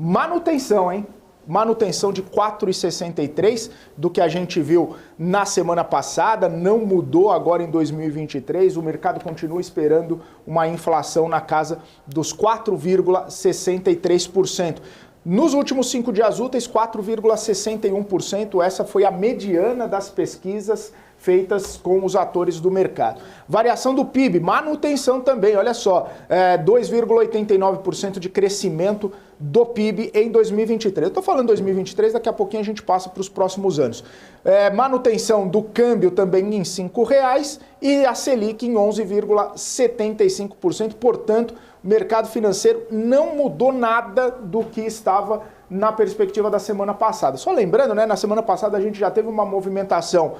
Manutenção, hein? Manutenção de 4,63 do que a gente viu na semana passada, não mudou agora em 2023, o mercado continua esperando uma inflação na casa dos 4,63%. Nos últimos 5 dias úteis, 4,61%, essa foi a mediana das pesquisas feitas com os atores do mercado. Variação do PIB, manutenção também, olha só, 2,89% de crescimento do PIB em 2023. Eu estou falando 2023, daqui a pouquinho a gente passa para os próximos anos. Manutenção do câmbio também em R$ 5,00 e a Selic em 11,75%. Portanto, o mercado financeiro não mudou nada do que estava na perspectiva da semana passada. Só lembrando, né, na semana passada a gente já teve uma movimentação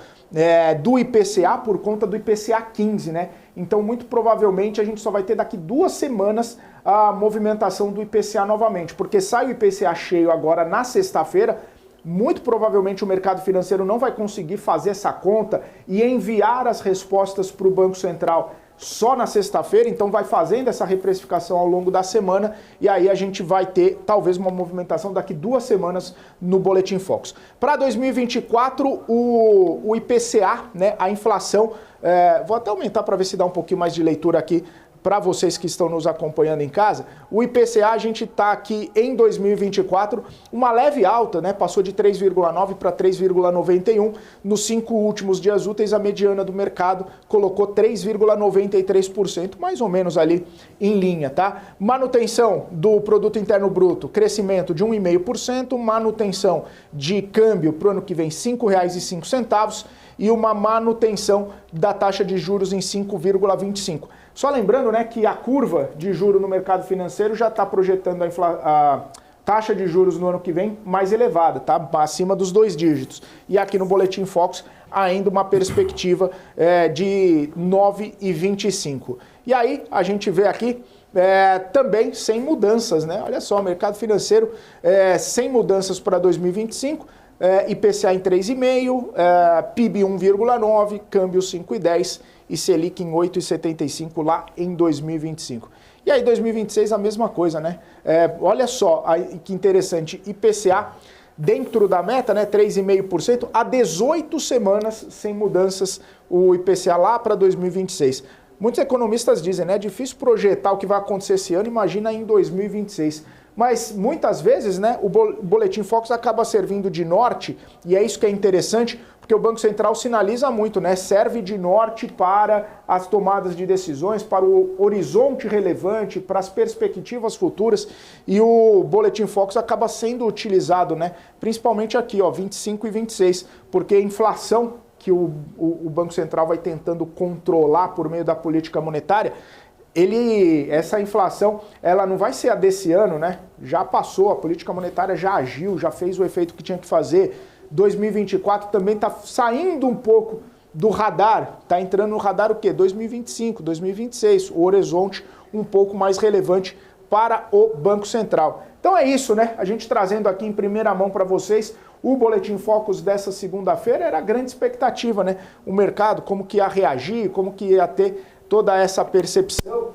do IPCA por conta do IPCA 15, né? Então, muito provavelmente, a gente só vai ter daqui 2 semanas a movimentação do IPCA novamente, porque sai o IPCA cheio agora na sexta-feira, muito provavelmente o mercado financeiro não vai conseguir fazer essa conta e enviar as respostas para o Banco Central só na sexta-feira, então vai fazendo essa reprecificação ao longo da semana e aí a gente vai ter talvez uma movimentação daqui 2 semanas no Boletim Focus. Para 2024, o IPCA, né, a inflação, vou até aumentar para ver se dá um pouquinho mais de leitura aqui para vocês que estão nos acompanhando em casa. O IPCA, a gente está aqui em 2024, uma leve alta, né? Passou de 3,9 para 3,91. Nos 5 últimos dias úteis, a mediana do mercado colocou 3,93%, mais ou menos ali em linha, tá? Manutenção do Produto Interno Bruto, crescimento de 1,5%, manutenção de câmbio para o ano que vem, R$ 5,05. e uma manutenção da taxa de juros em 5,25. Só lembrando, né, que a curva de juros no mercado financeiro já está projetando a taxa de juros no ano que vem mais elevada, tá? Acima dos 2 dígitos. E aqui no Boletim Focus ainda uma perspectiva de 9,25. E aí a gente vê aqui também sem mudanças, né? Olha só, o mercado financeiro sem mudanças para 2025, IPCA em 3,5, PIB 1,9, câmbio 5,10 e Selic em 8,75 lá em 2025. E aí 2026 a mesma coisa, né? Olha só que interessante, IPCA dentro da meta, né, 3,5%, há 18 semanas sem mudanças o IPCA lá para 2026. Muitos economistas dizem, né, é difícil projetar o que vai acontecer esse ano, imagina em 2026. Mas muitas vezes, né, o Boletim Focus acaba servindo de norte, e é isso que é interessante, porque o Banco Central sinaliza muito, né, serve de norte para as tomadas de decisões, para o horizonte relevante, para as perspectivas futuras, e o Boletim Focus acaba sendo utilizado, né, principalmente aqui, ó, 25 e 26, porque a inflação que o Banco Central vai tentando controlar por meio da política monetária, essa inflação, ela não vai ser a desse ano, né? Já passou, a política monetária já agiu, já fez o efeito que tinha que fazer. 2024 também está saindo um pouco do radar, está entrando no radar o quê? 2025, 2026, o horizonte um pouco mais relevante para o Banco Central. Então é isso, né? A gente trazendo aqui em primeira mão para vocês o Boletim Focus dessa segunda-feira, era a grande expectativa, né? O mercado, como que ia reagir, como que ia ter toda essa percepção,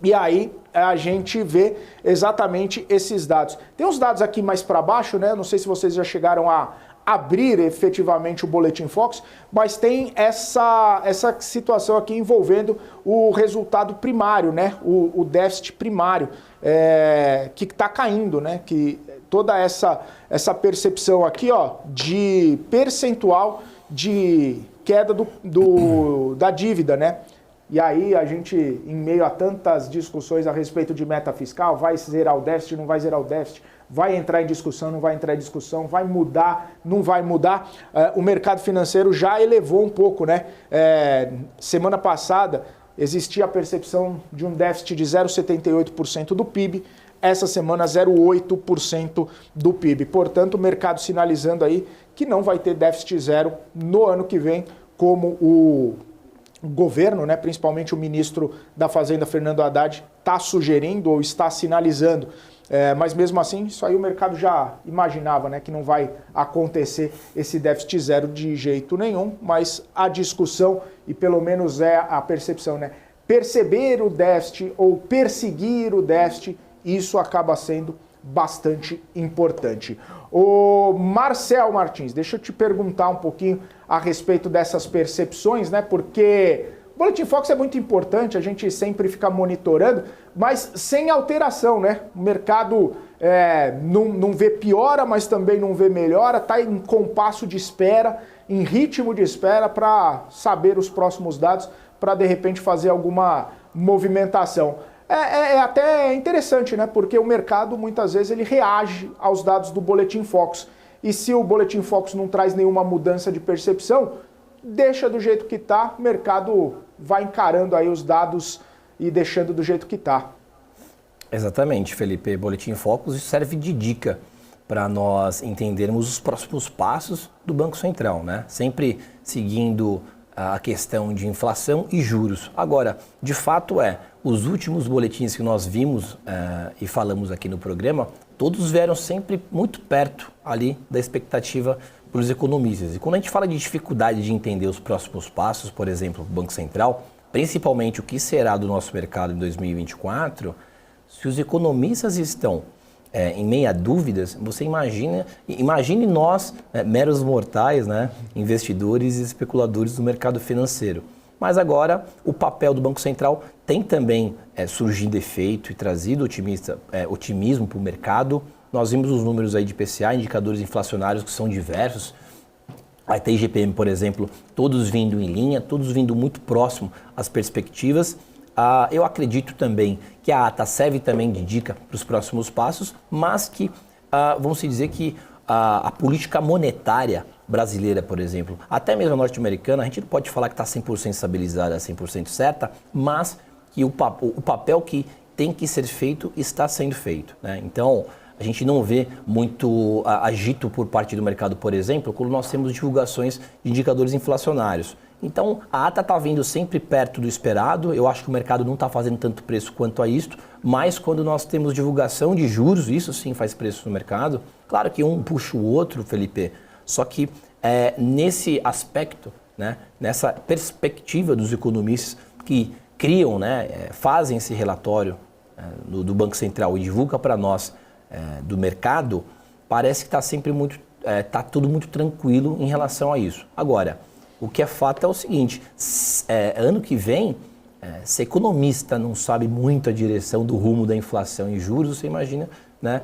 e aí a gente vê exatamente esses dados. Tem uns dados aqui mais para baixo, né? Não sei se vocês já chegaram a abrir efetivamente o Boletim Focus, mas tem essa situação aqui envolvendo o resultado primário, né? O déficit primário, que está caindo, né? Que toda essa percepção aqui, ó, de percentual de queda da dívida, né? E aí a gente, em meio a tantas discussões a respeito de meta fiscal, vai zerar o déficit, não vai zerar o déficit, vai entrar em discussão, não vai entrar em discussão, vai mudar, não vai mudar, o mercado financeiro já elevou um pouco, né? Semana passada existia a percepção de um déficit de 0,78% do PIB, essa semana 0,8% do PIB. Portanto, o mercado sinalizando aí que não vai ter déficit zero no ano que vem, como o governo, né, principalmente o ministro da Fazenda, Fernando Haddad, está sugerindo ou está sinalizando. Mas mesmo assim, isso aí o mercado já imaginava, né, que não vai acontecer esse déficit zero de jeito nenhum, mas a discussão, e pelo menos é a percepção, né, perceber o déficit ou perseguir o déficit, isso acaba sendo bastante importante. O Marcel Martins, deixa eu te perguntar um pouquinho a respeito dessas percepções, né? Porque o Boletim Focus é muito importante, a gente sempre fica monitorando, mas sem alteração, né? O mercado não vê piora, mas também não vê melhora, está em compasso de espera, em ritmo de espera para saber os próximos dados, para de repente fazer alguma movimentação. É até interessante, né? Porque o mercado muitas vezes ele reage aos dados do Boletim Focus. E se o Boletim Focus não traz nenhuma mudança de percepção, deixa do jeito que está, o mercado vai encarando aí os dados e deixando do jeito que está. Exatamente, Felipe. Boletim Focus serve de dica para nós entendermos os próximos passos do Banco Central, né? Sempre seguindo a questão de inflação e juros. Agora, de fato os últimos boletins que nós vimos e falamos aqui no programa, todos vieram sempre muito perto ali da expectativa pelos economistas. E quando a gente fala de dificuldade de entender os próximos passos, por exemplo, do Banco Central, principalmente o que será do nosso mercado em 2024, se os economistas estão em meia dúvidas, você imagine nós, meros mortais, né, investidores e especuladores do mercado financeiro. Mas agora o papel do Banco Central tem também surgido efeito e trazido otimismo para o mercado. Nós vimos os números aí de IPCA, indicadores inflacionários que são diversos. A IGPM, por exemplo, todos vindo em linha, todos vindo muito próximo às perspectivas. Eu acredito também que a ata serve também de dica para os próximos passos, mas que vamos dizer que a política monetária brasileira, por exemplo, até mesmo a norte-americana, a gente não pode falar que está 100% estabilizada, 100% certa, mas que o papel que tem que ser feito está sendo feito, né? Então, a gente não vê muito agito por parte do mercado, por exemplo, quando nós temos divulgações de indicadores inflacionários. Então, a ata está vindo sempre perto do esperado. Eu acho que o mercado não está fazendo tanto preço quanto a isto, mas quando nós temos divulgação de juros, isso sim faz preço no mercado. Claro que um puxa o outro, Felipe, só que nesse aspecto, né, nessa perspectiva dos economistas que criam, né, fazem esse relatório do Banco Central e divulga para nós do mercado, parece que está sempre tá tudo muito tranquilo em relação a isso. Agora, o que é fato é o seguinte, ano que vem, se economista não sabe muito a direção do rumo da inflação e juros, você imagina, né,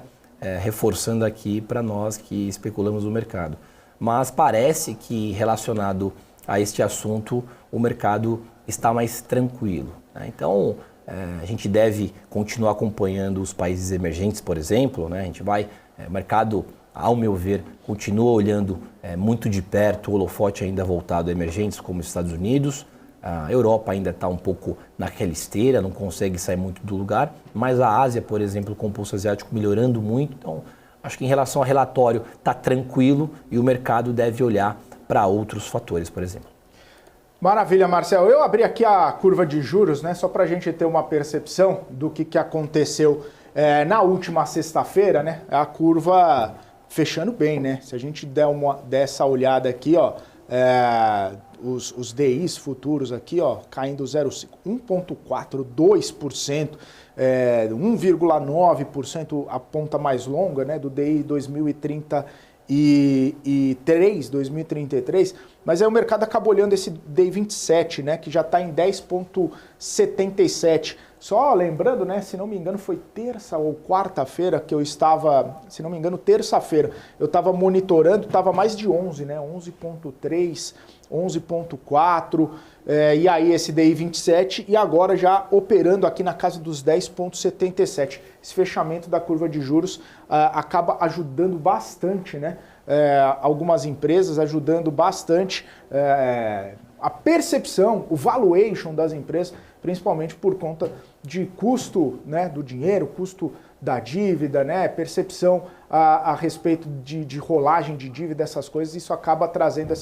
reforçando aqui para nós que especulamos no mercado. Mas parece que relacionado a este assunto, o mercado está mais tranquilo, né? Então, a gente deve continuar acompanhando os países emergentes, por exemplo, né? A gente vai, o mercado, ao meu ver, continua olhando muito de perto, o holofote ainda voltado a emergentes como os Estados Unidos. A Europa ainda está um pouco naquela esteira, não consegue sair muito do lugar, mas a Ásia, por exemplo, o composto asiático melhorando muito. Então, acho que em relação ao relatório está tranquilo e o mercado deve olhar para outros fatores, por exemplo. Maravilha, Marcel. Eu abri aqui a curva de juros, né, só para a gente ter uma percepção do que aconteceu na última sexta-feira, né? A curva fechando bem, né? Se a gente der essa olhada aqui, ó, os DIs futuros aqui, ó, caindo 0,5, 1,42%, 1,9% a ponta mais longa, né, do DI 2033, mas aí o mercado acaba olhando esse DI 27, né, que já está em 10,77. Só lembrando, né, se não me engano foi terça ou quarta-feira que eu estava, se não me engano terça-feira, eu estava monitorando, estava mais de 11, né, 11,3, 11,4, e aí esse DI 27 e agora já operando aqui na casa dos 10,77. Esse fechamento da curva de juros acaba ajudando bastante, né? Algumas empresas ajudando bastante a percepção, o valuation das empresas, principalmente por conta de custo, né, do dinheiro, custo da dívida, né, percepção a respeito de rolagem de dívida, essas coisas. Isso acaba trazendo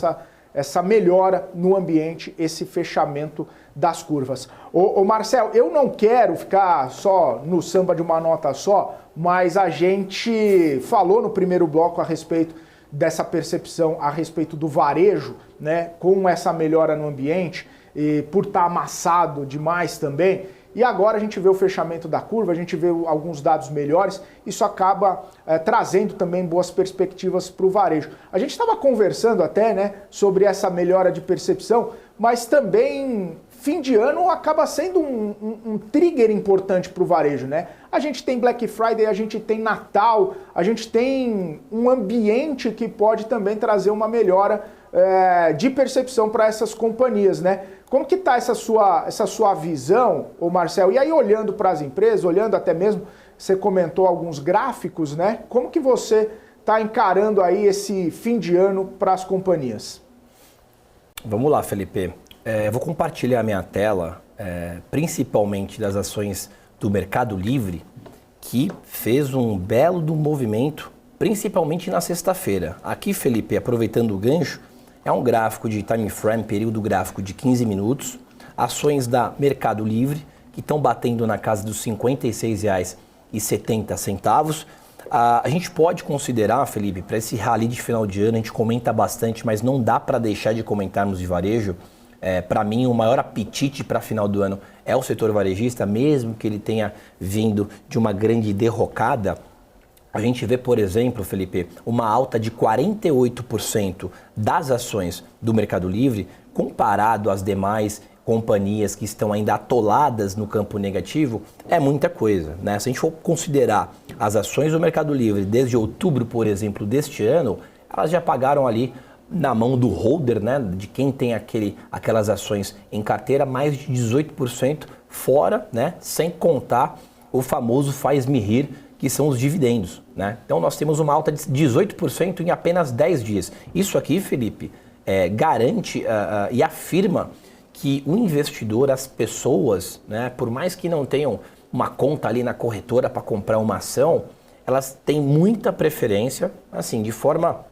essa melhora no ambiente, esse fechamento das curvas. Ô Marcel, eu não quero ficar só no samba de uma nota só, mas a gente falou no primeiro bloco a respeito dessa percepção a respeito do varejo, né, com essa melhora no ambiente, e por estar amassado demais também. E agora a gente vê o fechamento da curva, a gente vê alguns dados melhores, isso acaba trazendo também boas perspectivas para o varejo. A gente estava conversando até, né, sobre essa melhora de percepção, mas também fim de ano acaba sendo um trigger importante para o varejo, né? A gente tem Black Friday, a gente tem Natal, a gente tem um ambiente que pode também trazer uma melhora de percepção para essas companhias, né? Como que está essa sua visão, ô Marcel? E aí, olhando para as empresas, olhando até mesmo, você comentou alguns gráficos, né? Como que você está encarando aí esse fim de ano para as companhias? Vamos lá, Felipe. Vou compartilhar a minha tela, principalmente das ações do Mercado Livre, que fez um belo movimento, principalmente na sexta-feira. Aqui, Felipe, aproveitando o gancho, é um gráfico de time frame, período gráfico de 15 minutos, ações da Mercado Livre, que estão batendo na casa dos R$ 56,70. A gente pode considerar, Felipe, para esse rally de final de ano, a gente comenta bastante, mas não dá para deixar de comentarmos de varejo. Para mim, o maior apetite para final do ano é o setor varejista, mesmo que ele tenha vindo de uma grande derrocada. A gente vê, por exemplo, Felipe, uma alta de 48% das ações do Mercado Livre, comparado às demais companhias que estão ainda atoladas no campo negativo, é muita coisa, né? Se a gente for considerar as ações do Mercado Livre desde outubro, por exemplo, deste ano, elas já pagaram ali na mão do holder, né, de quem tem aquelas ações em carteira, mais de 18% fora, né, sem contar o famoso faz-me rir, que são os dividendos, né? Então nós temos uma alta de 18% em apenas 10 dias. Isso aqui, Felipe, garante e afirma que o investidor, as pessoas, né, por mais que não tenham uma conta ali na corretora para comprar uma ação, elas têm muita preferência, assim, de forma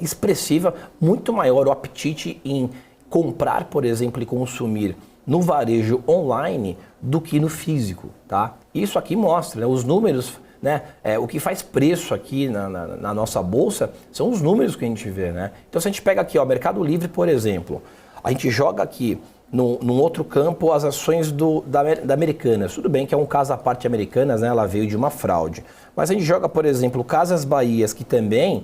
expressiva, muito maior o apetite em comprar, por exemplo, e consumir no varejo online do que no físico, tá? Isso aqui mostra, né, os números, né, o que faz preço aqui na nossa bolsa são os números que a gente vê, né? Então se a gente pega aqui, ó, Mercado Livre, por exemplo, a gente joga aqui num outro campo as ações da Americanas. Tudo bem que é um caso à parte Americanas, né? Ela veio de uma fraude. Mas a gente joga, por exemplo, Casas Bahias, que também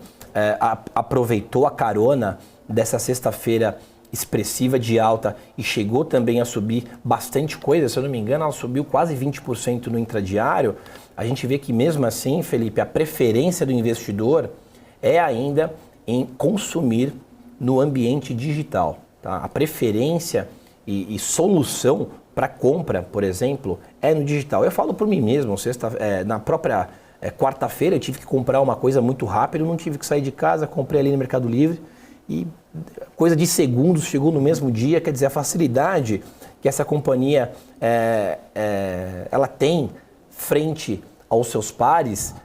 aproveitou a carona dessa sexta-feira expressiva de alta e chegou também a subir bastante coisa. Se eu não me engano, ela subiu quase 20% no intradiário. A gente vê que mesmo assim, Felipe, a preferência do investidor é ainda em consumir no ambiente digital. Tá? A preferência e solução para compra, por exemplo, é no digital. Eu falo por mim mesmo, na própria quarta-feira eu tive que comprar uma coisa muito rápido, não tive que sair de casa, comprei ali no Mercado Livre e coisa de segundos chegou no mesmo dia. Quer dizer, a facilidade que essa companhia ela tem frente aos seus pares,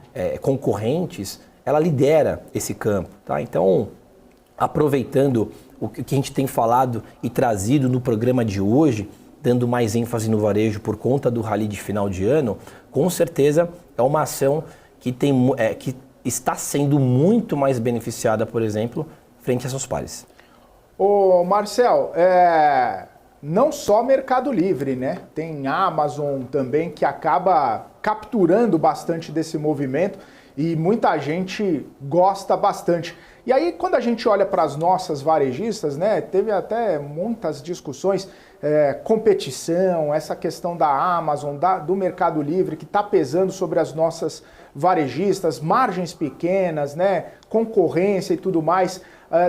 concorrentes, ela lidera esse campo. Tá? Então, aproveitando o que a gente tem falado e trazido no programa de hoje, dando mais ênfase no varejo por conta do rally de final de ano, com certeza é uma ação que está sendo muito mais beneficiada, por exemplo, frente a seus pares. Ô Marcel, não só Mercado Livre, né? Tem Amazon também que acaba capturando bastante desse movimento e muita gente gosta bastante. E aí, quando a gente olha para as nossas varejistas, né, teve até muitas discussões, competição, essa questão da Amazon, do Mercado Livre, que está pesando sobre as nossas varejistas, margens pequenas, né, concorrência e tudo mais.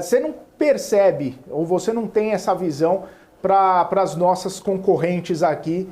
Você não percebe, ou você não tem essa visão para as nossas concorrentes aqui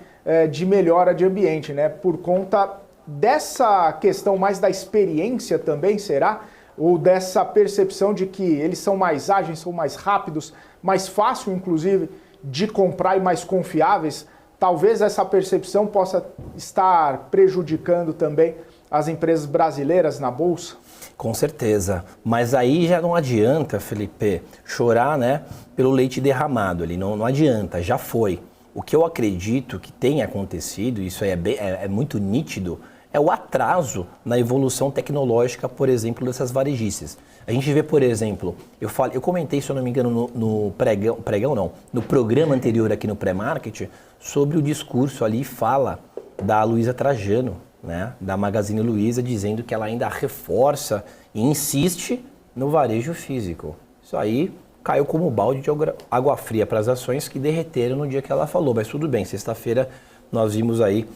de melhora de ambiente, né, por conta dessa questão mais da experiência também, será? Ou dessa percepção de que eles são mais ágeis, são mais rápidos, mais fácil, inclusive, de comprar e mais confiáveis. Talvez essa percepção possa estar prejudicando também as empresas brasileiras na Bolsa? Com certeza, mas aí já não adianta, Felipe, chorar, né, pelo leite derramado, ali não adianta, já foi. O que eu acredito que tem acontecido, isso aí é muito nítido, é o atraso na evolução tecnológica, por exemplo, dessas varejistas. A gente vê, por exemplo, eu comentei, se eu não me engano, no programa anterior aqui no Pré-Market, sobre o discurso ali, fala da Luiza Trajano, né, da Magazine Luiza, dizendo que ela ainda reforça e insiste no varejo físico. Isso aí caiu como balde de água fria para as ações que derreteram no dia que ela falou, mas tudo bem, sexta-feira nós vimos aí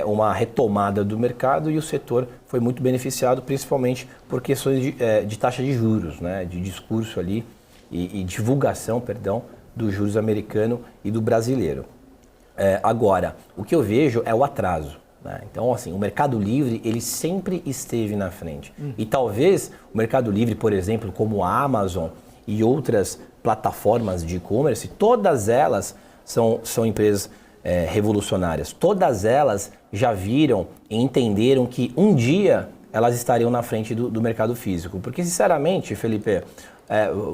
uma retomada do mercado e o setor foi muito beneficiado, principalmente por questões de taxa de juros, né, de discurso ali e divulgação, do juros americano e do brasileiro. Agora, o que eu vejo é o atraso. Né? Então, assim, o Mercado Livre, ele sempre esteve na frente. E talvez o Mercado Livre, por exemplo, como a Amazon e outras plataformas de e-commerce, todas elas são empresas revolucionárias. Todas elas já viram e entenderam que um dia elas estariam na frente do mercado físico. Porque, sinceramente, Felipe,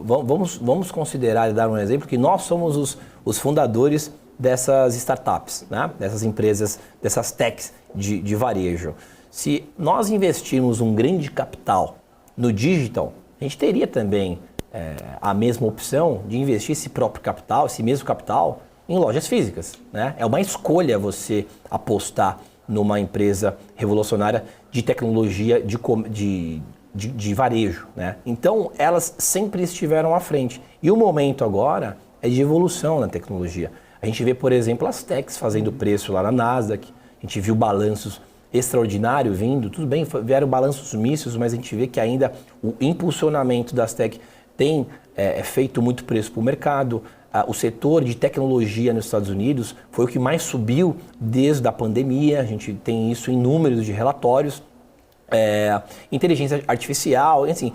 vamos considerar e dar um exemplo que nós somos os fundadores dessas startups, né? Dessas empresas, dessas techs de varejo. Se nós investirmos um grande capital no digital, a gente teria também a mesma opção de investir esse próprio capital, esse mesmo capital, em lojas físicas, né? É uma escolha você apostar numa empresa revolucionária de tecnologia de varejo, né? Então, elas sempre estiveram à frente. E o momento agora é de evolução na tecnologia. A gente vê, por exemplo, as techs fazendo preço lá na Nasdaq, a gente viu balanços extraordinários vindo, tudo bem, vieram balanços mistos, mas a gente vê que ainda o impulsionamento das techs tem feito muito preço para o mercado. o setor de tecnologia nos Estados Unidos foi o que mais subiu desde a pandemia, a gente tem isso em números de relatórios. Inteligência artificial, assim,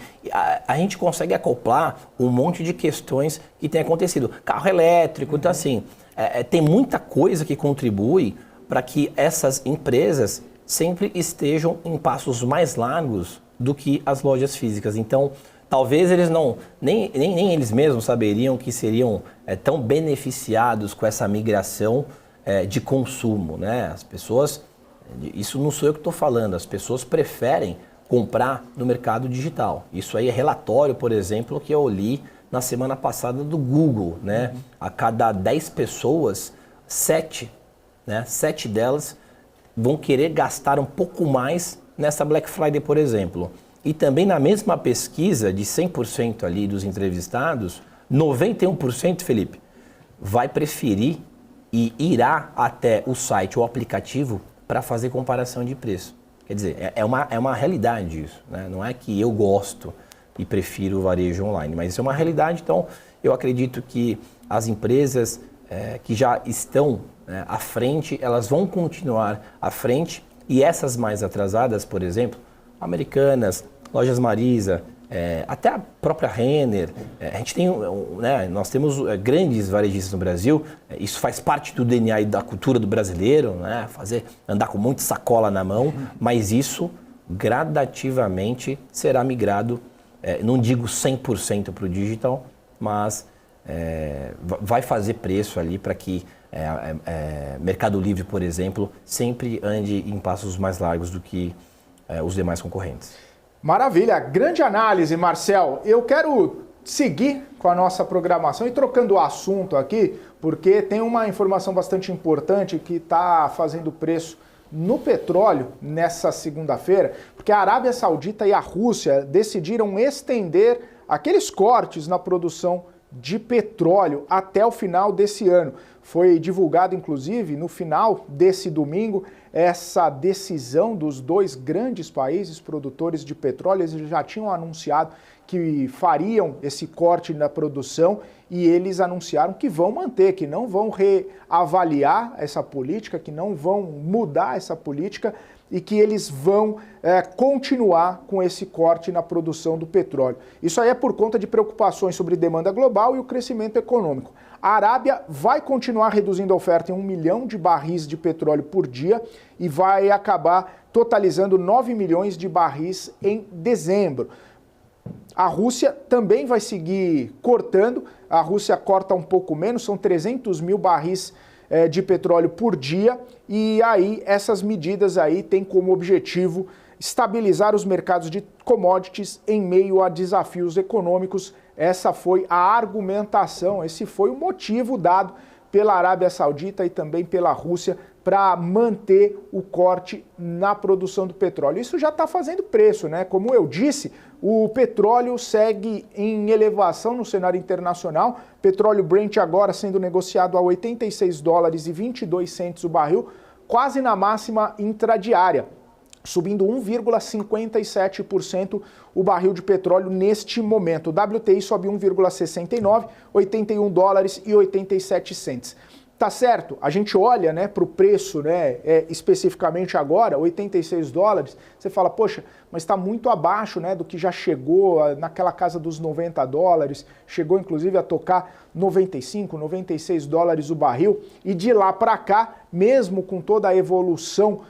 a gente consegue acoplar um monte de questões que tem acontecido. Carro elétrico, então assim, tem muita coisa que contribui para que essas empresas sempre estejam em passos mais largos do que as lojas físicas. Então, talvez eles nem eles mesmos saberiam que seriam tão beneficiados com essa migração de consumo, né? As pessoas, isso não sou eu que estou falando, as pessoas preferem comprar no mercado digital. Isso aí é relatório, por exemplo, que eu li na semana passada do Google, né? A cada 10 pessoas, 7 delas vão querer gastar um pouco mais nessa Black Friday, por exemplo. E também na mesma pesquisa de 100% ali dos entrevistados, 91%, Felipe, vai preferir e irá até o site ou aplicativo para fazer comparação de preço. Quer dizer, é uma realidade isso, né? Não é que eu gosto e prefiro o varejo online, mas isso é uma realidade. Então, eu acredito que as empresas que já estão à frente, elas vão continuar à frente, e essas mais atrasadas, por exemplo, Americanas, Lojas Marisa, até a própria Renner, a gente tem, nós temos grandes varejistas no Brasil, isso faz parte do DNA e da cultura do brasileiro, né? Andar com muita sacola na mão, mas isso gradativamente será migrado, não digo 100% para o digital, mas vai fazer preço ali para que Mercado Livre, por exemplo, sempre ande em passos mais largos do que os demais concorrentes. Maravilha, grande análise, Marcel. Eu quero seguir com a nossa programação e trocando o assunto aqui, porque tem uma informação bastante importante que está fazendo preço no petróleo nessa segunda-feira, porque a Arábia Saudita e a Rússia decidiram estender aqueles cortes na produção de petróleo até o final desse ano. Foi divulgado, inclusive, no final desse domingo, essa decisão dos dois grandes países produtores de petróleo. Eles já tinham anunciado que fariam esse corte na produção e eles anunciaram que vão manter, que não vão reavaliar essa política, que não vão mudar essa política e que eles vão continuar com esse corte na produção do petróleo. Isso aí é por conta de preocupações sobre demanda global e o crescimento econômico. A Arábia vai continuar reduzindo a oferta em 1 milhão de barris de petróleo por dia e vai acabar totalizando 9 milhões de barris em dezembro. A Rússia também vai seguir cortando, a Rússia corta um pouco menos, são 300 mil barris de petróleo por dia, e aí essas medidas aí têm como objetivo estabilizar os mercados de commodities em meio a desafios econômicos. Essa foi a argumentação, esse foi o motivo dado pela Arábia Saudita e também pela Rússia para manter o corte na produção do petróleo. Isso já está fazendo preço, né? Como eu disse, o petróleo segue em elevação no cenário internacional. Petróleo Brent agora sendo negociado a $86,22 o barril, quase na máxima intradiária, subindo 1,57% o barril de petróleo neste momento. O WTI sobe 1,69, $81,87. Tá certo, a gente olha, né, para o preço, né, especificamente agora, $86, você fala, poxa, mas está muito abaixo, né, do que já chegou naquela casa dos $90, chegou inclusive a tocar 95, $96 o barril, e de lá para cá, mesmo com toda a evolução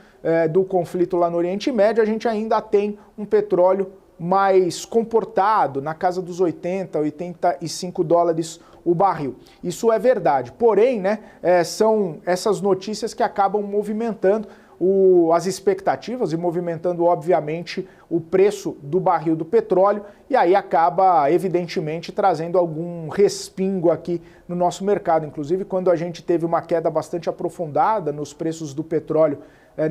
do conflito lá no Oriente Médio, a gente ainda tem um petróleo mais comportado, na casa dos 80, $85 o barril. Isso é verdade. Porém, né, são essas notícias que acabam movimentando as expectativas e movimentando, obviamente, o preço do barril do petróleo, e aí acaba, evidentemente, trazendo algum respingo aqui no nosso mercado. Inclusive, quando a gente teve uma queda bastante aprofundada nos preços do petróleo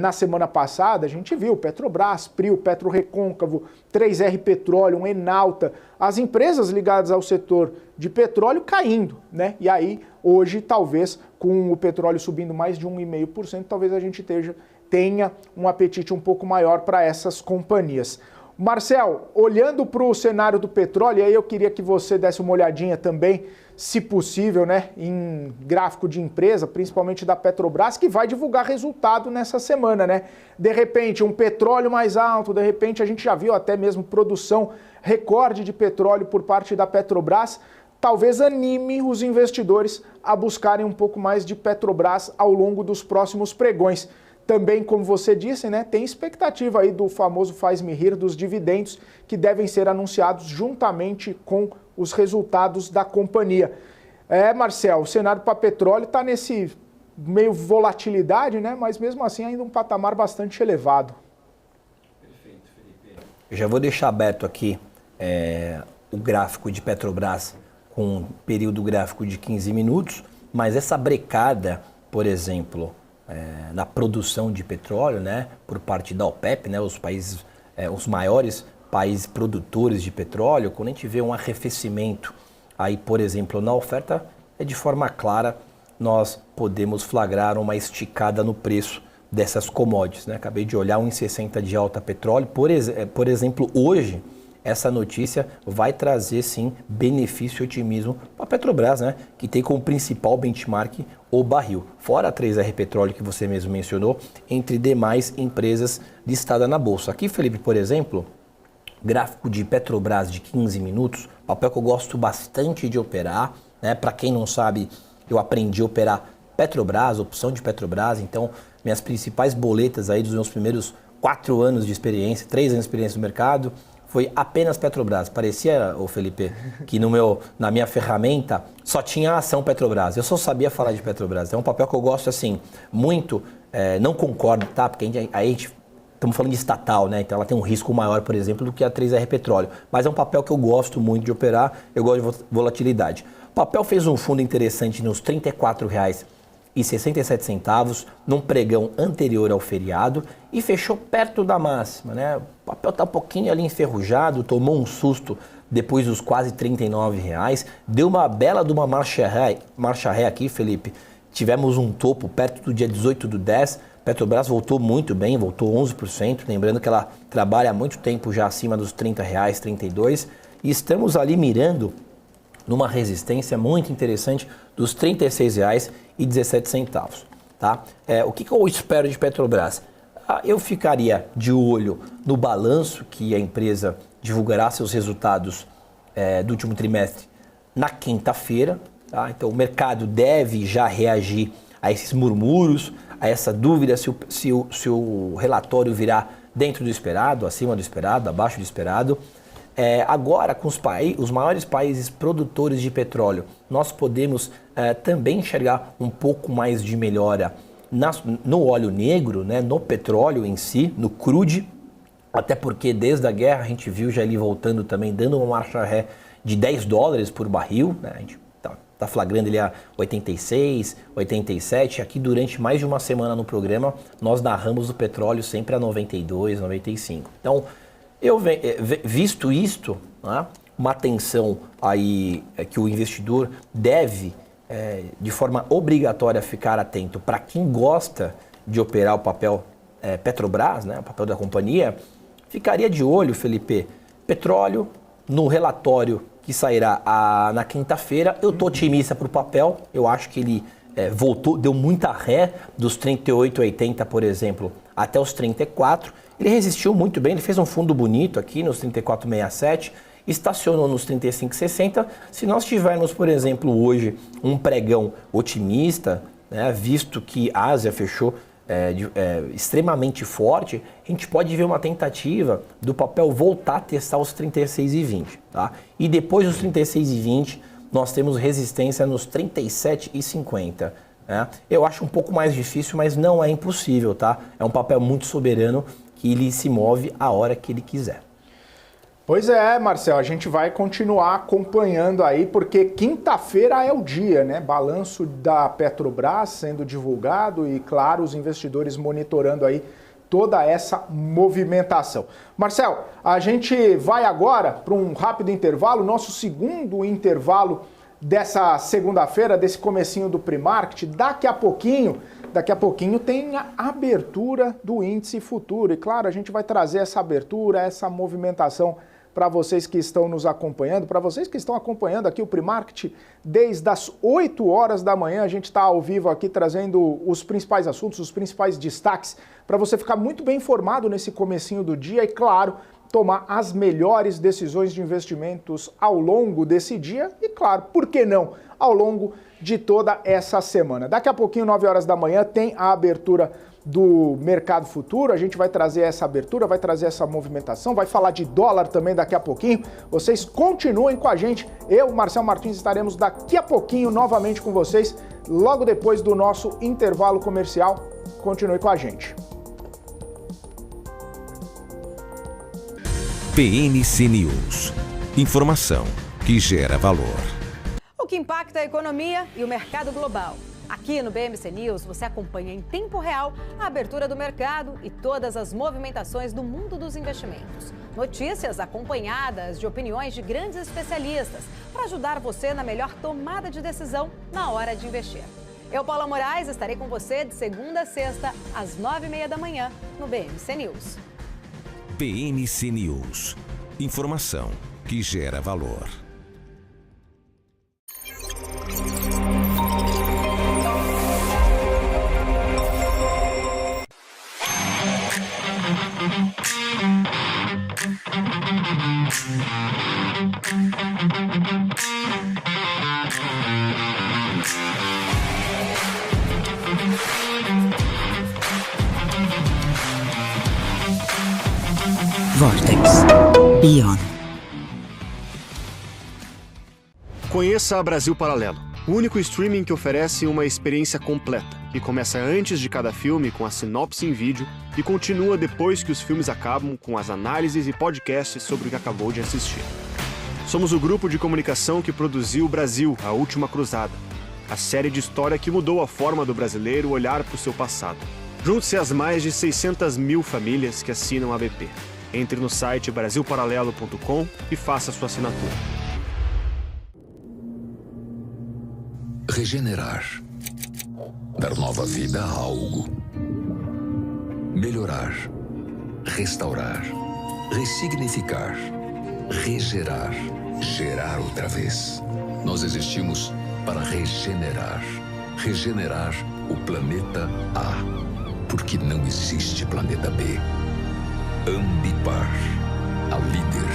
na semana passada, a gente viu Petrobras, Prio, PetroRecôncavo, 3R Petróleo, Enalta, as empresas ligadas ao setor de petróleo caindo, né? E aí, hoje, talvez, com o petróleo subindo mais de 1,5%, talvez a gente tenha um apetite um pouco maior para essas companhias. Marcel, olhando para o cenário do petróleo, aí eu queria que você desse uma olhadinha também, se possível, né, em gráfico de empresa, principalmente da Petrobras, que vai divulgar resultado nessa semana, né? De repente, um petróleo mais alto, de repente a gente já viu até mesmo produção recorde de petróleo por parte da Petrobras, talvez anime os investidores a buscarem um pouco mais de Petrobras ao longo dos próximos pregões. Também, como você disse, né, tem expectativa aí do famoso faz-me rir dos dividendos que devem ser anunciados juntamente com os resultados da companhia. Marcel, o cenário para petróleo está nesse meio volatilidade, né, mas mesmo assim ainda um patamar bastante elevado. Perfeito, Felipe. Eu já vou deixar aberto aqui o gráfico de Petrobras com um período gráfico de 15 minutos, mas essa brecada, por exemplo, na produção de petróleo, né, por parte da OPEP, né, os países, os maiores países produtores de petróleo, quando a gente vê um arrefecimento aí, por exemplo, na oferta, de forma clara nós podemos flagrar uma esticada no preço dessas commodities, né? Acabei de olhar 1,60 de alta petróleo, por exemplo, hoje essa notícia vai trazer sim benefício e otimismo para a Petrobras, né? Que tem como principal benchmark o barril. Fora a 3R Petróleo que você mesmo mencionou, entre demais empresas listadas na Bolsa. Aqui, Felipe, por exemplo, gráfico de Petrobras de 15 minutos, papel que eu gosto bastante de operar, né? Para quem não sabe, eu aprendi a operar Petrobras, opção de Petrobras, então minhas principais boletas aí dos meus primeiros 4 anos de experiência, 3 anos de experiência no mercado, foi apenas Petrobras. Parecia, Felipe, que na minha ferramenta só tinha a ação Petrobras. Eu só sabia falar de Petrobras. É um papel que eu gosto assim muito, não concordo, tá? Porque a gente estamos falando de estatal, né? Então ela tem um risco maior, por exemplo, do que a 3R Petróleo. Mas é um papel que eu gosto muito de operar, eu gosto de volatilidade. O papel fez um fundo interessante nos R$ 34,67, num pregão anterior ao feriado e fechou perto da máxima, né? O papel está um pouquinho ali enferrujado, tomou um susto depois dos quase R$ 39,00, deu uma bela de uma marcha ré aqui, Felipe. Tivemos um topo perto do dia 18/10, Petrobras voltou muito bem, voltou 11%, lembrando que ela trabalha há muito tempo já acima dos R$ 30,00, 32,00, e estamos ali mirando numa resistência muito interessante dos R$ 36,17, tá? O que eu espero de Petrobras? Eu ficaria de olho no balanço que a empresa divulgará seus resultados do último trimestre na quinta-feira, tá? Então o mercado deve já reagir a esses murmúrios, a essa dúvida se o relatório virá dentro do esperado, acima do esperado, abaixo do esperado. Agora, com os maiores países produtores de petróleo, nós podemos também enxergar um pouco mais de melhora no óleo negro, né, no petróleo em si, no crude, até porque desde a guerra a gente viu já ele voltando também, dando uma marcha ré de $10 por barril, né, a gente está flagrando ele a 86, 87, aqui durante mais de uma semana no programa nós narramos o petróleo sempre a 92, 95. Então, visto isto, né, uma atenção aí que o investidor deve, de forma obrigatória, ficar atento para quem gosta de operar o papel Petrobras, né, o papel da companhia, ficaria de olho, Felipe, petróleo no relatório que sairá na quinta-feira. Eu estou otimista para o papel, eu acho que ele voltou, deu muita ré dos 38,80, por exemplo, até os 34. Ele resistiu muito bem, ele fez um fundo bonito aqui nos 34,67, estacionou nos 35,60. Se nós tivermos, por exemplo, hoje um pregão otimista, né, visto que a Ásia fechou extremamente forte, a gente pode ver uma tentativa do papel voltar a testar os 36,20, tá? E depois dos 36,20, nós temos resistência nos 37,50. Né? Eu acho um pouco mais difícil, mas não é impossível, tá? É um papel muito soberano que ele se move a hora que ele quiser. Pois é, Marcel, a gente vai continuar acompanhando aí, porque quinta-feira é o dia, né? Balanço da Petrobras sendo divulgado e, claro, os investidores monitorando aí toda essa movimentação. Marcel, a gente vai agora para um rápido intervalo, nosso segundo intervalo dessa segunda-feira, desse comecinho do pre-market. Daqui a pouquinho Daqui a pouquinho tem a abertura do índice futuro. E claro, a gente vai trazer essa abertura, essa movimentação para vocês que estão nos acompanhando, para vocês que estão acompanhando aqui o Pre-Market desde as 8 horas da manhã. A gente está ao vivo aqui trazendo os principais assuntos, os principais destaques, para você ficar muito bem informado nesse comecinho do dia e, claro, tomar as melhores decisões de investimentos ao longo desse dia e, claro, por que não, ao longo de toda essa semana. Daqui a pouquinho, 9 horas da manhã, tem a abertura do mercado futuro. A gente vai trazer essa abertura, vai trazer essa movimentação, vai falar de dólar também daqui a pouquinho. Vocês continuem com a gente. Eu, Marcel Martins, estaremos daqui a pouquinho novamente com vocês, logo depois do nosso intervalo comercial. Continue com a gente. PNC News. Informação que gera valor. O que impacta a economia e o mercado global. Aqui no BMC News você acompanha em tempo real a abertura do mercado e todas as movimentações do mundo dos investimentos. Notícias acompanhadas de opiniões de grandes especialistas para ajudar você na melhor tomada de decisão na hora de investir. Eu, Paula Moraes, estarei com você de segunda a sexta às 9h30 da manhã no BMC News. PNC News. Informação que gera valor. Vortex Beyond. Conheça a Brasil Paralelo, o único streaming que oferece uma experiência completa, que começa antes de cada filme com a sinopse em vídeo e continua depois que os filmes acabam com as análises e podcasts sobre o que acabou de assistir. Somos o grupo de comunicação que produziu Brasil, a Última Cruzada, a série de história que mudou a forma do brasileiro olhar para o seu passado. Junte-se às mais de 600 mil famílias que assinam a BP. Entre no site brasilparalelo.com e faça sua assinatura. Regenerar. Dar nova vida a algo. Melhorar. Restaurar. Ressignificar. Regerar. Gerar outra vez. Nós existimos para regenerar. Regenerar o planeta A. Porque não existe planeta B. Ambipar, a líder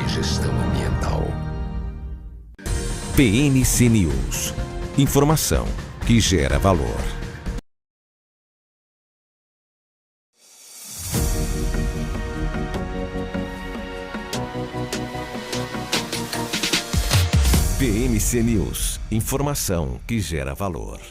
em gestão ambiental. PNC News. Informação que gera valor. PNC News. Informação que gera valor.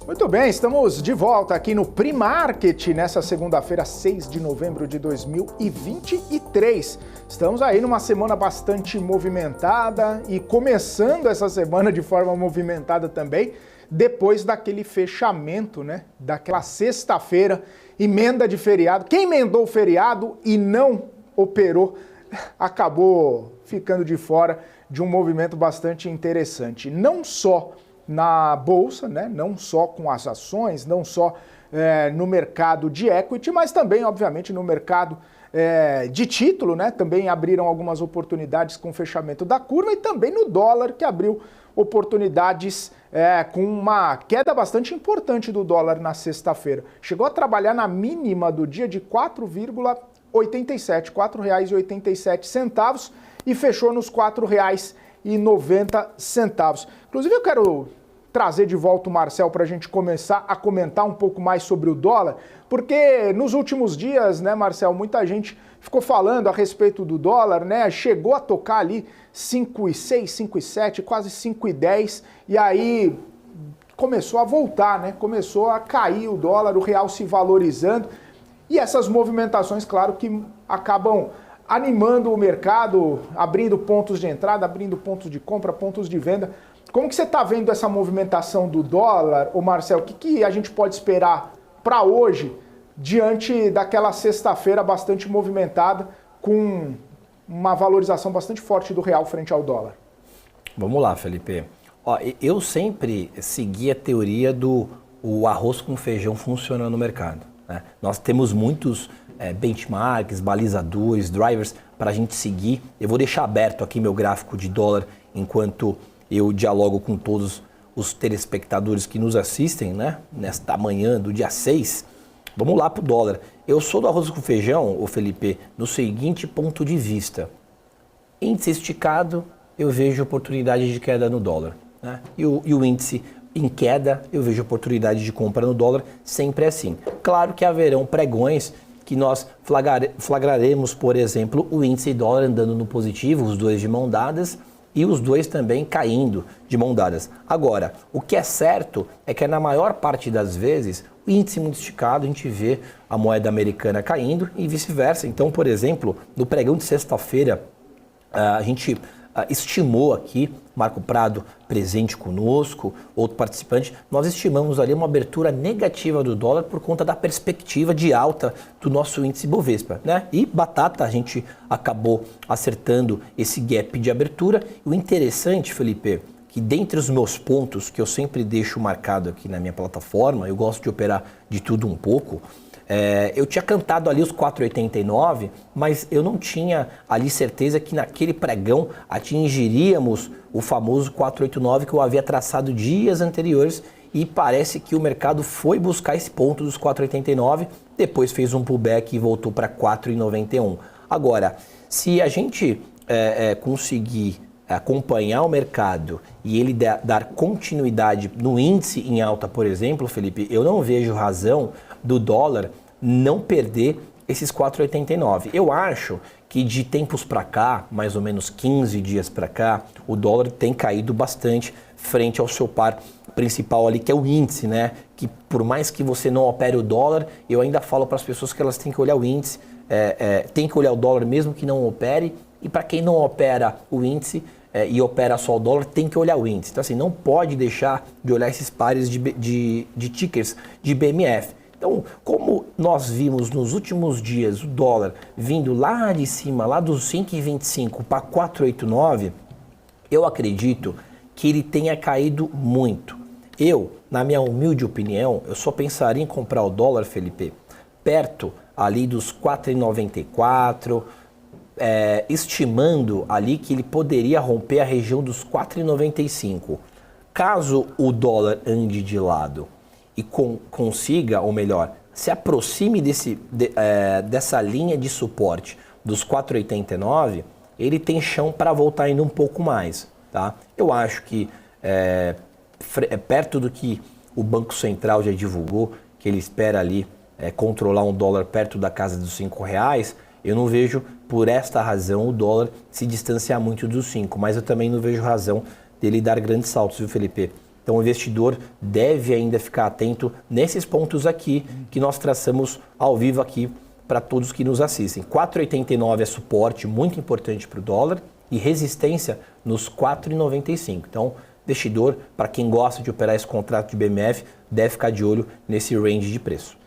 Muito bem, estamos de volta aqui no Pre-Market nessa segunda-feira, 6 de novembro de 2023. Estamos aí numa semana bastante movimentada e começando essa semana de forma movimentada também, depois daquele fechamento, né? Daquela sexta-feira, emenda de feriado. Quem emendou o feriado e não operou acabou ficando de fora de um movimento bastante interessante. Não só na bolsa, né? Não só com as ações, não só no mercado de equity, mas também, obviamente, no mercado de título, né? Também abriram algumas oportunidades com o fechamento da curva e também no dólar, que abriu oportunidades com uma queda bastante importante do dólar na sexta-feira. Chegou a trabalhar na mínima do dia de 4,87, R$ 4,87 e fechou nos R$ 4,90. Inclusive, eu quero trazer de volta o Marcel para a gente começar a comentar um pouco mais sobre o dólar, porque nos últimos dias, né, Marcel, muita gente ficou falando a respeito do dólar, né? Chegou a tocar ali 5,6, 5,7, quase 5,10, e aí começou a voltar, né? Começou a cair o dólar, o real se valorizando, e essas movimentações, claro, que acabam animando o mercado, abrindo pontos de entrada, abrindo pontos de compra, pontos de venda. Como que você está vendo essa movimentação do dólar, ô Marcel? O que a gente pode esperar para hoje, diante daquela sexta-feira bastante movimentada, com uma valorização bastante forte do real frente ao dólar? Vamos lá, Felipe. Ó, eu sempre segui a teoria do o arroz com feijão funciona no mercado, né? Nós temos muitos benchmarks, balizadores, drivers para a gente seguir. Eu vou deixar aberto aqui meu gráfico de dólar enquanto eu dialogo com todos os telespectadores que nos assistem, né? Nesta manhã do dia 6. Vamos lá para o dólar. Eu sou do arroz com feijão, ô Felipe, no seguinte ponto de vista. Índice esticado, eu vejo oportunidade de queda no dólar, né? E o índice em queda, eu vejo oportunidade de compra no dólar, sempre assim. Claro que haverão pregões que nós flagraremos, por exemplo, o índice dólar andando no positivo, os dois de mão dadas, e os dois também caindo de mão dadas. Agora, o que é certo é que na maior parte das vezes, o índice muito esticado, a gente vê a moeda americana caindo e vice-versa. Então, por exemplo, no pregão de sexta-feira, a gente estimou aqui, Marco Prado presente conosco, outro participante, nós estimamos ali uma abertura negativa do dólar por conta da perspectiva de alta do nosso índice Bovespa, né? E batata, a gente acabou acertando esse gap de abertura. E o interessante, Felipe, que dentre os meus pontos que eu sempre deixo marcado aqui na minha plataforma, eu gosto de operar de tudo um pouco, eu tinha cantado ali os 4,89, mas eu não tinha ali certeza que naquele pregão atingiríamos o famoso 4,89 que eu havia traçado dias anteriores, e parece que o mercado foi buscar esse ponto dos 4,89, depois fez um pullback e voltou para 4,91. Agora, se a gente conseguir acompanhar o mercado e ele dar continuidade no índice em alta, por exemplo, Felipe, eu não vejo razão do dólar não perder esses 4,89. Eu acho que de tempos para cá, mais ou menos 15 dias para cá, o dólar tem caído bastante frente ao seu par principal ali, que é o índice, né? Que por mais que você não opere o dólar, eu ainda falo para as pessoas que elas têm que olhar o índice, tem que olhar o dólar mesmo que não opere, e para quem não opera o índice e opera só o dólar, tem que olhar o índice. Então assim, não pode deixar de olhar esses pares de tickers de BMF. Então, como nós vimos nos últimos dias o dólar vindo lá de cima, lá dos 5,25 para 4,89, eu acredito que ele tenha caído muito. Eu, na minha humilde opinião, eu só pensaria em comprar o dólar, Felipe, perto ali dos 4,94, estimando ali que ele poderia romper a região dos 4,95. Caso o dólar ande de lado e consiga, ou melhor, se aproxime dessa linha de suporte dos 4,89, ele tem chão para voltar ainda um pouco mais, tá? Eu acho que perto do que o Banco Central já divulgou, que ele espera ali controlar um dólar perto da casa dos R$5, eu não vejo, por esta razão, o dólar se distanciar muito dos 5, mas eu também não vejo razão dele dar grandes saltos, viu, Felipe? Então o investidor deve ainda ficar atento nesses pontos aqui que nós traçamos ao vivo aqui para todos que nos assistem. 4,89 é suporte muito importante para o dólar e resistência nos 4,95. Então, investidor, para quem gosta de operar esse contrato de BMF, deve ficar de olho nesse range de preço.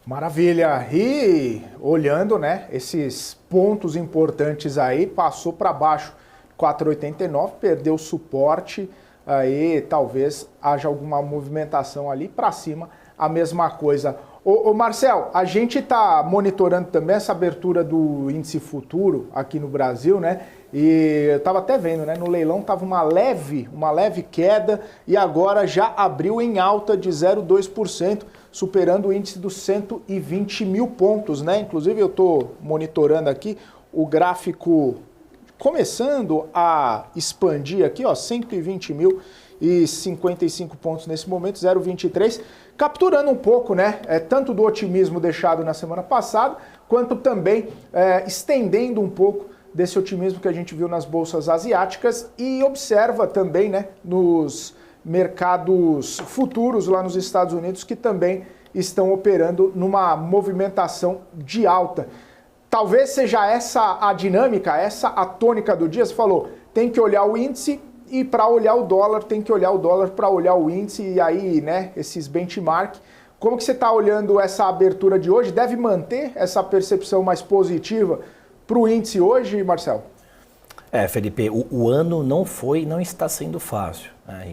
Maravilha! E olhando, né, esses pontos importantes aí, passou para baixo 4,89, perdeu suporte. Aí talvez haja alguma movimentação ali para cima, a mesma coisa. Ô Marcel, a gente está monitorando também essa abertura do índice futuro aqui no Brasil, né? E eu estava até vendo, né? No leilão estava uma leve queda e agora já abriu em alta de 0,2%, superando o índice dos 120 mil pontos, né? Inclusive eu estou monitorando aqui o gráfico começando a expandir aqui, ó, 120.055 pontos nesse momento, 0,23, capturando um pouco, né, tanto do otimismo deixado na semana passada, quanto também estendendo um pouco desse otimismo que a gente viu nas bolsas asiáticas e observa também, né, nos mercados futuros lá nos Estados Unidos, que também estão operando numa movimentação de alta. Talvez seja essa a dinâmica, essa a tônica do dia. Você falou, tem que olhar o índice e para olhar o dólar, tem que olhar o dólar para olhar o índice e aí, né, esses benchmark. Como que você está olhando essa abertura de hoje? Deve manter essa percepção mais positiva para o índice hoje, Marcelo? Felipe, o ano não está sendo fácil. Né? A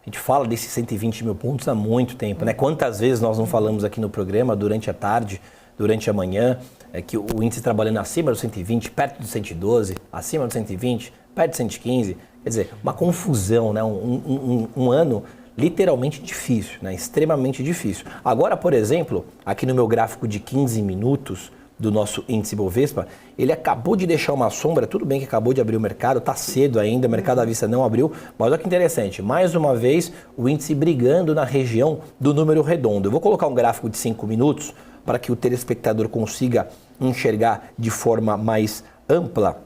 gente fala desses 120 mil pontos há muito tempo, né? Quantas vezes nós não falamos aqui no programa, durante a tarde, durante a manhã, que o índice trabalhando acima do 120, perto do 112, acima do 120, perto do 115, quer dizer, uma confusão, né? Um ano literalmente difícil, né? Extremamente difícil. Agora, por exemplo, aqui no meu gráfico de 15 minutos do nosso índice Bovespa, ele acabou de deixar uma sombra, tudo bem que acabou de abrir o mercado, está cedo ainda, o mercado à vista não abriu, mas olha que interessante, mais uma vez o índice brigando na região do número redondo. Eu vou colocar um gráfico de 5 minutos para que o telespectador consiga enxergar de forma mais ampla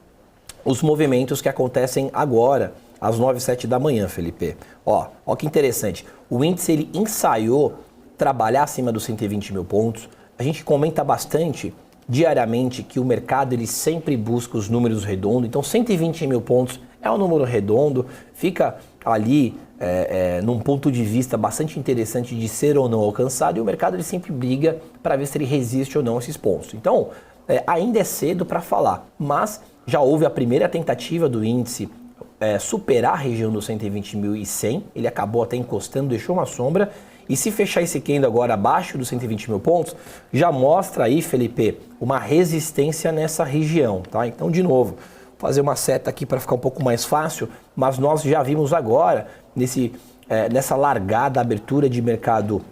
os movimentos que acontecem agora, às 9h07 da manhã, Felipe. Ó que interessante, o índice ele ensaiou trabalhar acima dos 120 mil pontos, a gente comenta bastante diariamente que o mercado ele sempre busca os números redondos, então 120 mil pontos é um número redondo, fica ali num ponto de vista bastante interessante de ser ou não alcançado, e o mercado ele sempre briga para ver se ele resiste ou não a esses pontos. Então, ainda é cedo para falar, mas já houve a primeira tentativa do índice superar a região dos 120.100, ele acabou até encostando, deixou uma sombra, e se fechar esse candle agora abaixo dos 120 mil pontos, já mostra aí, Felipe, uma resistência nessa região, tá? Então, de novo, fazer uma seta aqui para ficar um pouco mais fácil, mas nós já vimos agora, nessa largada abertura de mercado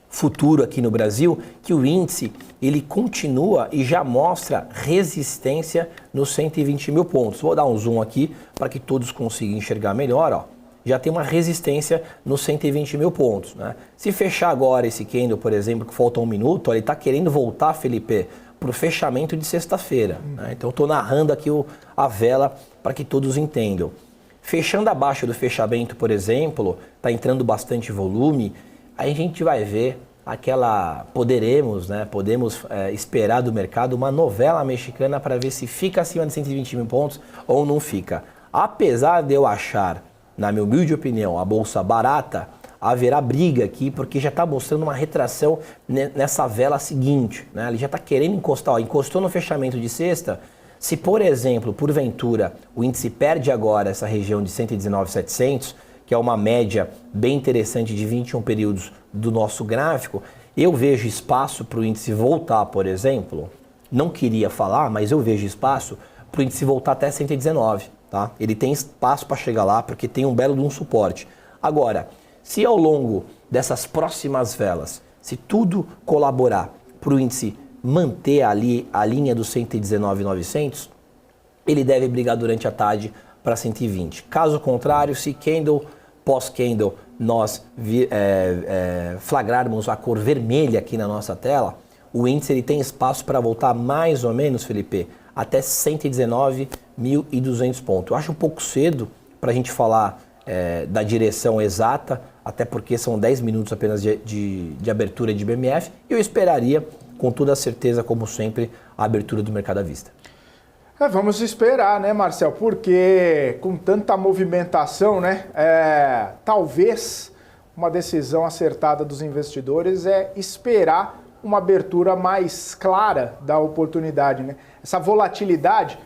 futuro aqui no Brasil, que o índice ele continua e já mostra resistência nos 120 mil pontos. Vou dar um zoom aqui para que todos consigam enxergar melhor, ó. Já tem uma resistência nos 120 mil pontos. Né? Se fechar agora esse candle, por exemplo, que falta um minuto, ele está querendo voltar, Felipe, para o fechamento de sexta-feira. Né? Então, estou narrando aqui a vela para que todos entendam. Fechando abaixo do fechamento, por exemplo, está entrando bastante volume, aí a gente vai ver podemos esperar do mercado uma novela mexicana para ver se fica acima de 120 mil pontos ou não fica. Apesar de eu achar, na minha humilde opinião, a bolsa barata, haverá briga aqui, porque já está mostrando uma retração nessa vela seguinte. Né? Ele já está querendo encostar, encostou no fechamento de sexta. Se, por exemplo, porventura, o índice perde agora essa região de 119.700, que é uma média bem interessante de 21 períodos do nosso gráfico, eu vejo espaço para o índice voltar, por exemplo, não queria falar, mas eu vejo espaço para o índice voltar até 119. Tá? Ele tem espaço para chegar lá porque tem um belo de um suporte. Agora, se ao longo dessas próximas velas, se tudo colaborar para o índice manter ali a linha dos 119.900, ele deve brigar durante a tarde para 120. Caso contrário, se candle pós-candle nós flagrarmos a cor vermelha aqui na nossa tela, o índice ele tem espaço para voltar mais ou menos, Felipe, até 119.200 pontos. Eu acho um pouco cedo para a gente falar da direção exata, até porque são 10 minutos apenas de abertura de BMF, e eu esperaria, com toda a certeza, como sempre, a abertura do mercado à vista. Vamos esperar, né, Marcel? Porque com tanta movimentação, né, talvez uma decisão acertada dos investidores é esperar uma abertura mais clara da oportunidade, né? Essa volatilidade,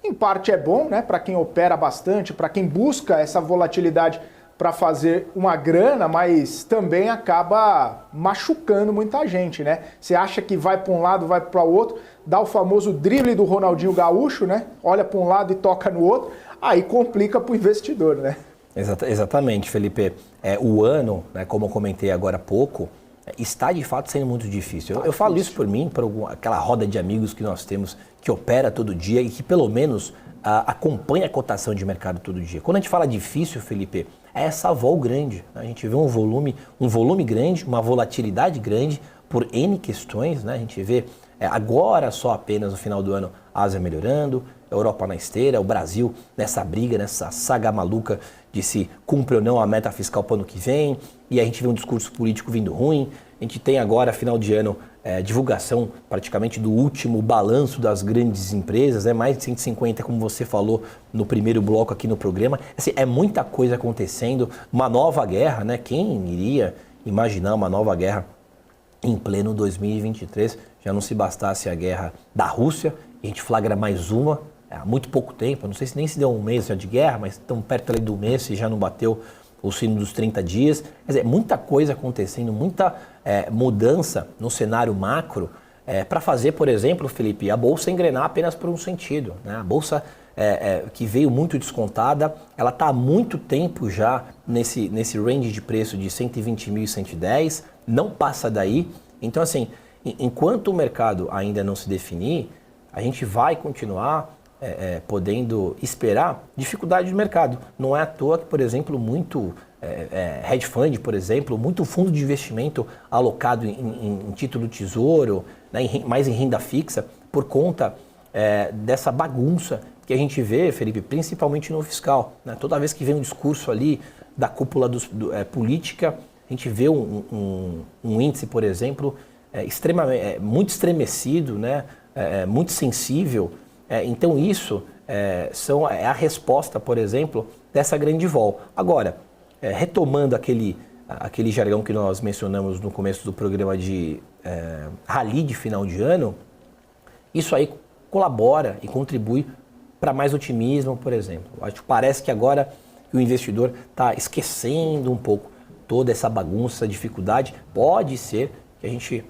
em parte é bom, né, para quem opera bastante, para quem busca essa volatilidade para fazer uma grana, mas também acaba machucando muita gente, né? Você acha que vai para um lado, vai para o outro, dá o famoso drible do Ronaldinho Gaúcho, né? Olha para um lado e toca no outro, aí complica para o investidor, né? Exatamente, Felipe. O ano, né, como eu comentei agora há pouco, está de fato sendo muito difícil. Eu falo isso por mim, por aquela roda de amigos que nós temos que opera todo dia e que pelo menos acompanha a cotação de mercado todo dia. Quando a gente fala difícil, Felipe, é essa vol grande. A gente vê um volume grande, uma volatilidade grande por N questões, né? A gente vê agora só apenas no final do ano a Ásia melhorando, a Europa na esteira, o Brasil nessa briga, nessa saga maluca de se cumpre ou não a meta fiscal para o ano que vem, e a gente vê um discurso político vindo ruim. A gente tem agora, final de ano, divulgação praticamente do último balanço das grandes empresas, mais de 150, como você falou no primeiro bloco aqui no programa. Assim, é muita coisa acontecendo, uma nova guerra, né? Quem iria imaginar uma nova guerra em pleno 2023? Já não se bastasse a guerra da Rússia, a gente flagra mais uma há muito pouco tempo, não sei se nem se deu um mês já de guerra, mas estamos perto ali do mês e já não bateu o sino dos 30 dias. Quer dizer, muita coisa acontecendo, muita mudança no cenário macro para fazer, por exemplo, Felipe, a Bolsa engrenar apenas por um sentido, né? A Bolsa que veio muito descontada, ela está há muito tempo já nesse range de preço de 120.110, não passa daí. Então, assim, enquanto o mercado ainda não se definir, a gente vai continuar podendo esperar dificuldade do mercado. Não é à toa que, por exemplo, muito hedge fund, por exemplo, muito fundo de investimento alocado em título tesouro, né, mais em renda fixa, por conta dessa bagunça que a gente vê, Felipe, principalmente no fiscal, né? Toda vez que vem um discurso ali da cúpula política, a gente vê um índice, por exemplo, muito estremecido, né? Muito sensível. Então isso é a resposta, por exemplo, dessa grande vol. Agora, retomando aquele jargão que nós mencionamos no começo do programa de rally de final de ano, isso aí colabora e contribui para mais otimismo, por exemplo. Acho que parece que agora o investidor está esquecendo um pouco toda essa bagunça, dificuldade. Pode ser que a gente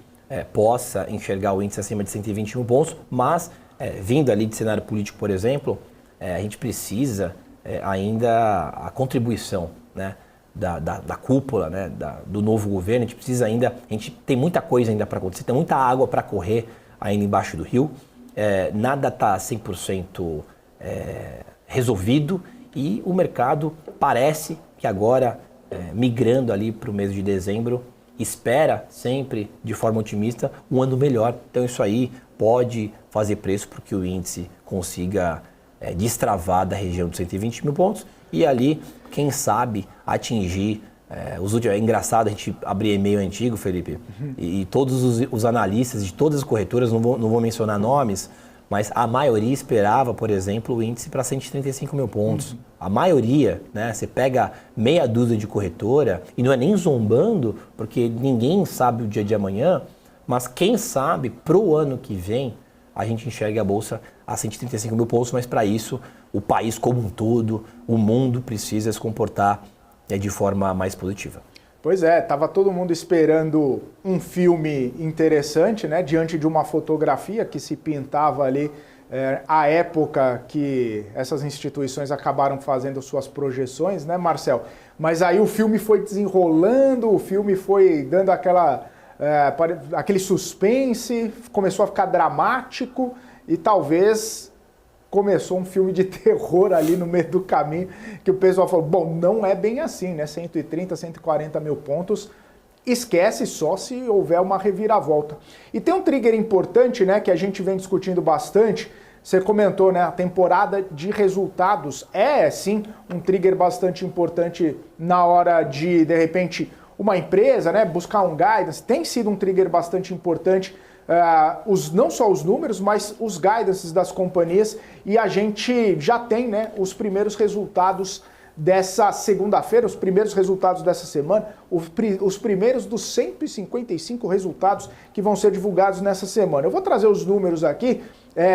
possa enxergar o índice acima de 120 mil pontos, mas vindo ali de cenário político, por exemplo, a gente precisa ainda a contribuição, né, da cúpula, né, do novo governo. A gente precisa ainda, a gente tem muita coisa ainda para acontecer, tem muita água para correr ainda embaixo do rio. Nada está 100% resolvido e o mercado parece que agora, migrando ali para o mês de dezembro, espera sempre de forma otimista um ano melhor. Então isso aí pode fazer preço para que o índice consiga destravar da região de 120 mil pontos e ali, quem sabe, atingir os últimos. É engraçado a gente abrir e-mail antigo, Felipe, e todos os analistas de todas as corretoras, não vou mencionar nomes, mas a maioria esperava, por exemplo, o índice para 135 mil pontos. A maioria, né? Você pega meia dúzia de corretora, e não é nem zombando, porque ninguém sabe o dia de amanhã, mas quem sabe, para o ano que vem, a gente enxerga a Bolsa a 135 mil pontos, mas para isso, o país como um todo, o mundo precisa se comportar de forma mais positiva. Pois é, estava todo mundo esperando um filme interessante, né, diante de uma fotografia que se pintava ali à época que essas instituições acabaram fazendo suas projeções, né, Marcel? Mas aí o filme foi desenrolando, o filme foi dando aquele suspense, começou a ficar dramático e talvez começou um filme de terror ali no meio do caminho, que o pessoal falou, bom, não é bem assim, né? 130, 140 mil pontos, esquece só se houver uma reviravolta. E tem um trigger importante, né, que a gente vem discutindo bastante, você comentou, né, a temporada de resultados sim, um trigger bastante importante na hora de repente, uma empresa, né, buscar um guidance, tem sido um trigger bastante importante, não só os números, mas os guidances das companhias, e a gente já tem, né, os primeiros resultados dessa segunda-feira, os primeiros resultados dessa semana, os primeiros dos 155 resultados que vão ser divulgados nessa semana. Eu vou trazer os números aqui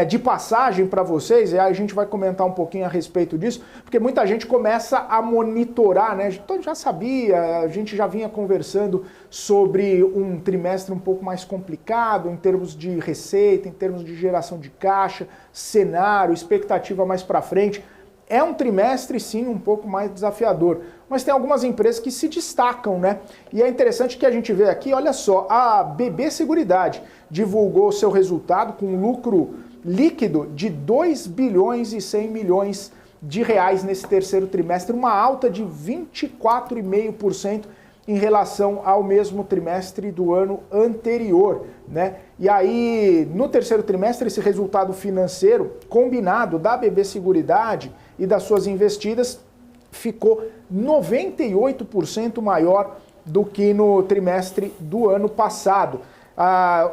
de passagem para vocês, e aí a gente vai comentar um pouquinho a respeito disso, porque muita gente começa a monitorar, né? Então já sabia, a gente já vinha conversando sobre um trimestre um pouco mais complicado em termos de receita, em termos de geração de caixa, cenário, expectativa mais para frente. É um trimestre, sim, um pouco mais desafiador, mas tem algumas empresas que se destacam, né? E é interessante que a gente vê aqui, olha só, a BB Seguridade divulgou seu resultado com lucro líquido de 2 bilhões e 100 milhões de reais nesse terceiro trimestre, uma alta de 24,5% em relação ao mesmo trimestre do ano anterior, né? E aí, no terceiro trimestre, esse resultado financeiro combinado da BB Seguridade e das suas investidas ficou 98% maior do que no trimestre do ano passado.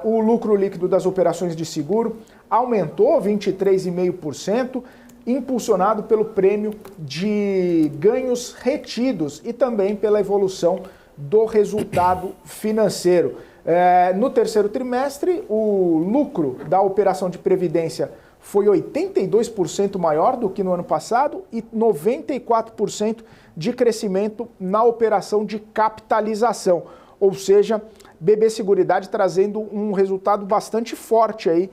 O lucro líquido das operações de seguro aumentou 23,5%, impulsionado pelo prêmio de ganhos retidos e também pela evolução do resultado financeiro. No terceiro trimestre, o lucro da operação de previdência foi 82% maior do que no ano passado e 94% de crescimento na operação de capitalização. Ou seja, BB Seguridade trazendo um resultado bastante forte aí,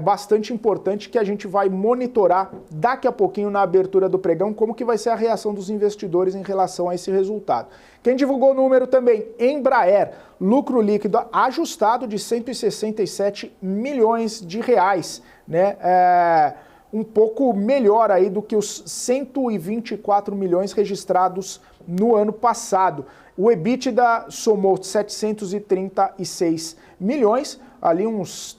bastante importante, que a gente vai monitorar daqui a pouquinho na abertura do pregão, como que vai ser a reação dos investidores em relação a esse resultado. Quem divulgou o número também, Embraer, lucro líquido ajustado de 167 milhões de reais, né? Um pouco melhor aí do que os 124 milhões registrados no ano passado. O EBITDA somou 736 milhões, ali uns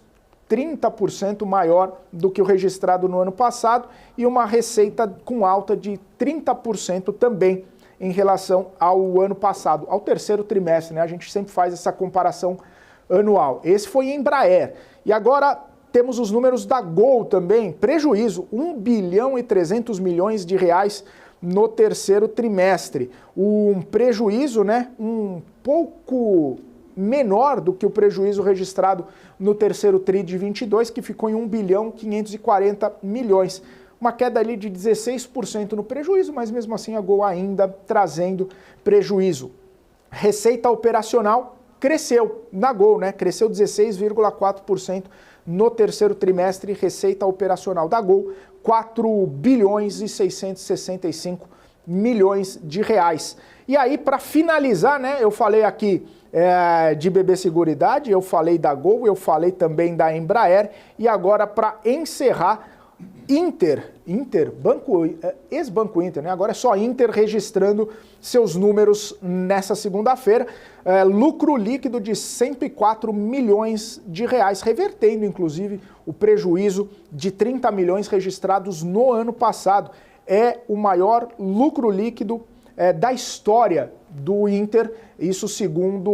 30% maior do que o registrado no ano passado e uma receita com alta de 30% também em relação ao ano passado, ao terceiro trimestre, né? A gente sempre faz essa comparação anual. Esse foi Embraer. E agora temos os números da Gol também, prejuízo, 1 bilhão e 300 milhões de reais no terceiro trimestre. Um prejuízo, né, um pouco menor do que o prejuízo registrado no terceiro tri de 22, que ficou em 1 bilhão 540 milhões. Uma queda ali de 16% no prejuízo, mas mesmo assim a Gol ainda trazendo prejuízo. Receita operacional cresceu na Gol, né? Cresceu 16,4% no terceiro trimestre, receita operacional da Gol, 4 bilhões e 665 milhões de reais. E aí, para finalizar, né, eu falei aqui de BB Seguridade, eu falei da Gol, eu falei também da Embraer, e agora, para encerrar, ex-Banco Inter, né? Agora é só Inter registrando seus números nessa segunda-feira. Lucro líquido de 104 milhões de reais, revertendo, inclusive, o prejuízo de 30 milhões registrados no ano passado. É o maior lucro líquido da história do Inter, isso segundo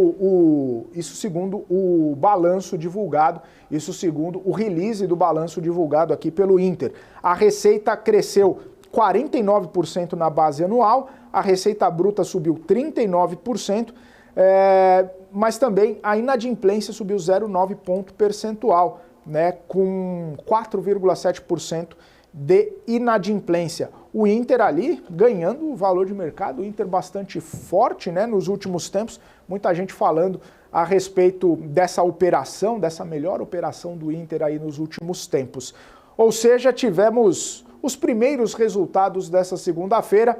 o balanço divulgado, isso segundo o release do balanço divulgado aqui pelo Inter. A receita cresceu 49% na base anual, a receita bruta subiu 39%, mas também a inadimplência subiu 0,9 ponto percentual, né, com 4,7% de inadimplência. O Inter ali ganhando o valor de mercado, o Inter bastante forte, né, nos últimos tempos, muita gente falando a respeito dessa operação, dessa melhor operação do Inter aí nos últimos tempos. Ou seja, tivemos os primeiros resultados dessa segunda-feira,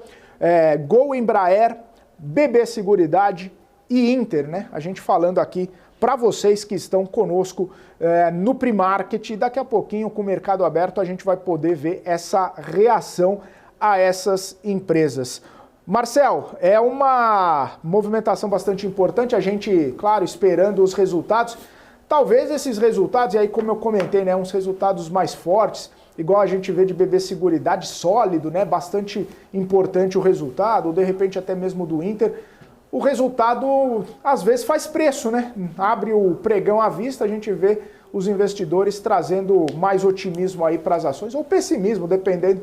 Gol, Embraer, BB Seguridade e Inter, né? A gente falando aqui para vocês que estão conosco no Primarket. Daqui a pouquinho, com o mercado aberto, a gente vai poder ver essa reação a essas empresas. Marcel, é uma movimentação bastante importante, a gente, claro, esperando os resultados. Talvez esses resultados, e aí como eu comentei, né, uns resultados mais fortes, igual a gente vê de BB Seguridade, sólido, né, bastante importante o resultado, ou de repente até mesmo do Inter. O resultado, às vezes, faz preço, né? Abre o pregão à vista, a gente vê os investidores trazendo mais otimismo aí para as ações, ou pessimismo, dependendo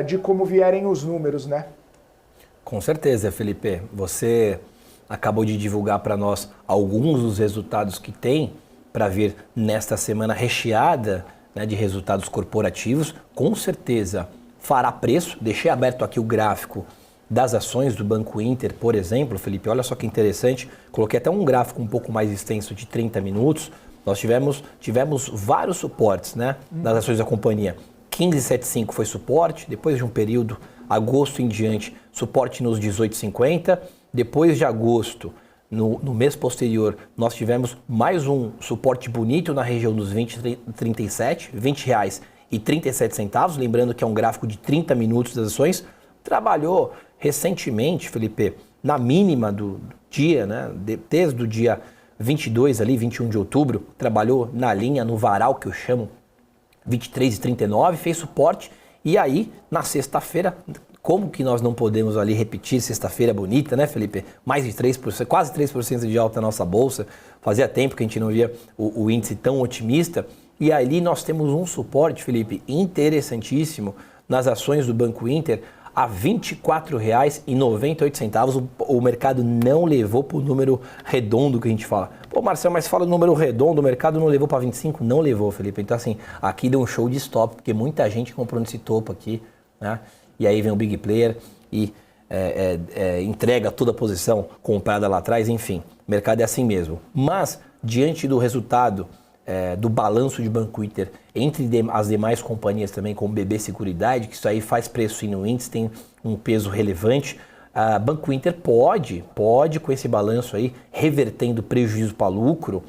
de como vierem os números, né? Com certeza, Felipe. Você acabou de divulgar para nós alguns dos resultados que tem para vir nesta semana recheada, né, de resultados corporativos. Com certeza fará preço. Deixei aberto aqui o gráfico das ações do Banco Inter, por exemplo, Felipe, olha só que interessante, coloquei até um gráfico um pouco mais extenso de 30 minutos, nós tivemos vários suportes, né, das ações da companhia. 15,75 foi suporte, depois de um período, agosto em diante, suporte nos 18,50, depois de agosto, no mês posterior, nós tivemos mais um suporte bonito na região dos 20,37, R$20,37, lembrando que é um gráfico de 30 minutos das ações. Trabalhou recentemente, Felipe, na mínima do dia, né? Desde o dia 22 ali, 21 de outubro, trabalhou na linha, no varal que eu chamo 23,39, fez suporte, e aí na sexta-feira, como que nós não podemos ali repetir sexta-feira bonita, né, Felipe? Mais de 3%, quase 3% de alta na nossa bolsa, fazia tempo que a gente não via o índice tão otimista, e ali nós temos um suporte, Felipe, interessantíssimo nas ações do Banco Inter, a R$ 24,98. O mercado não levou para o número redondo que a gente fala. Pô, Marcelo, mas fala do número redondo, o mercado não levou para 25? Não levou, Felipe. Então, assim, aqui deu um show de stop, porque muita gente comprou nesse topo aqui, né? E aí vem o big player e entrega toda a posição comprada lá atrás, enfim. O mercado é assim mesmo. Mas, diante do resultado do balanço de Banco Inter entre as demais companhias também, como BB Seguridade, que isso aí faz preço no índice, tem um peso relevante, Banco Inter pode, com esse balanço aí, revertendo prejuízo para lucro,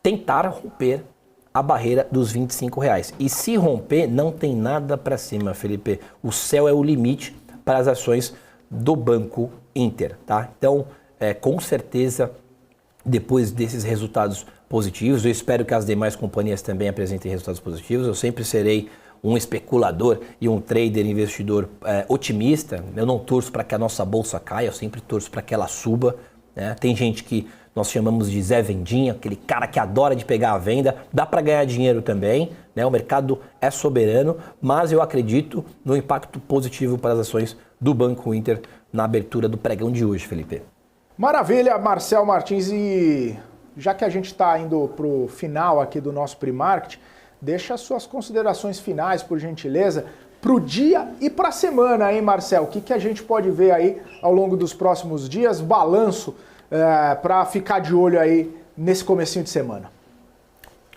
tentar romper a barreira dos R$ 25,00. E se romper, não tem nada para cima, Felipe. O céu é o limite para as ações do Banco Inter, tá? Então, com certeza, depois desses resultados positivos, eu espero que as demais companhias também apresentem resultados positivos. Eu sempre serei um especulador e um trader investidor otimista. Eu não torço para que a nossa bolsa caia, eu sempre torço para que ela suba, né? Tem gente que nós chamamos de Zé Vendinha, aquele cara que adora de pegar a venda. Dá para ganhar dinheiro também, né? O mercado é soberano, mas eu acredito no impacto positivo para as ações do Banco Inter na abertura do pregão de hoje, Felipe. Maravilha, Marcel Martins. E já que a gente está indo para o final aqui do nosso pre-market, deixa as suas considerações finais, por gentileza, para o dia e para a semana, hein, Marcel? O que a gente pode ver aí ao longo dos próximos dias? Balanço para ficar de olho aí nesse comecinho de semana.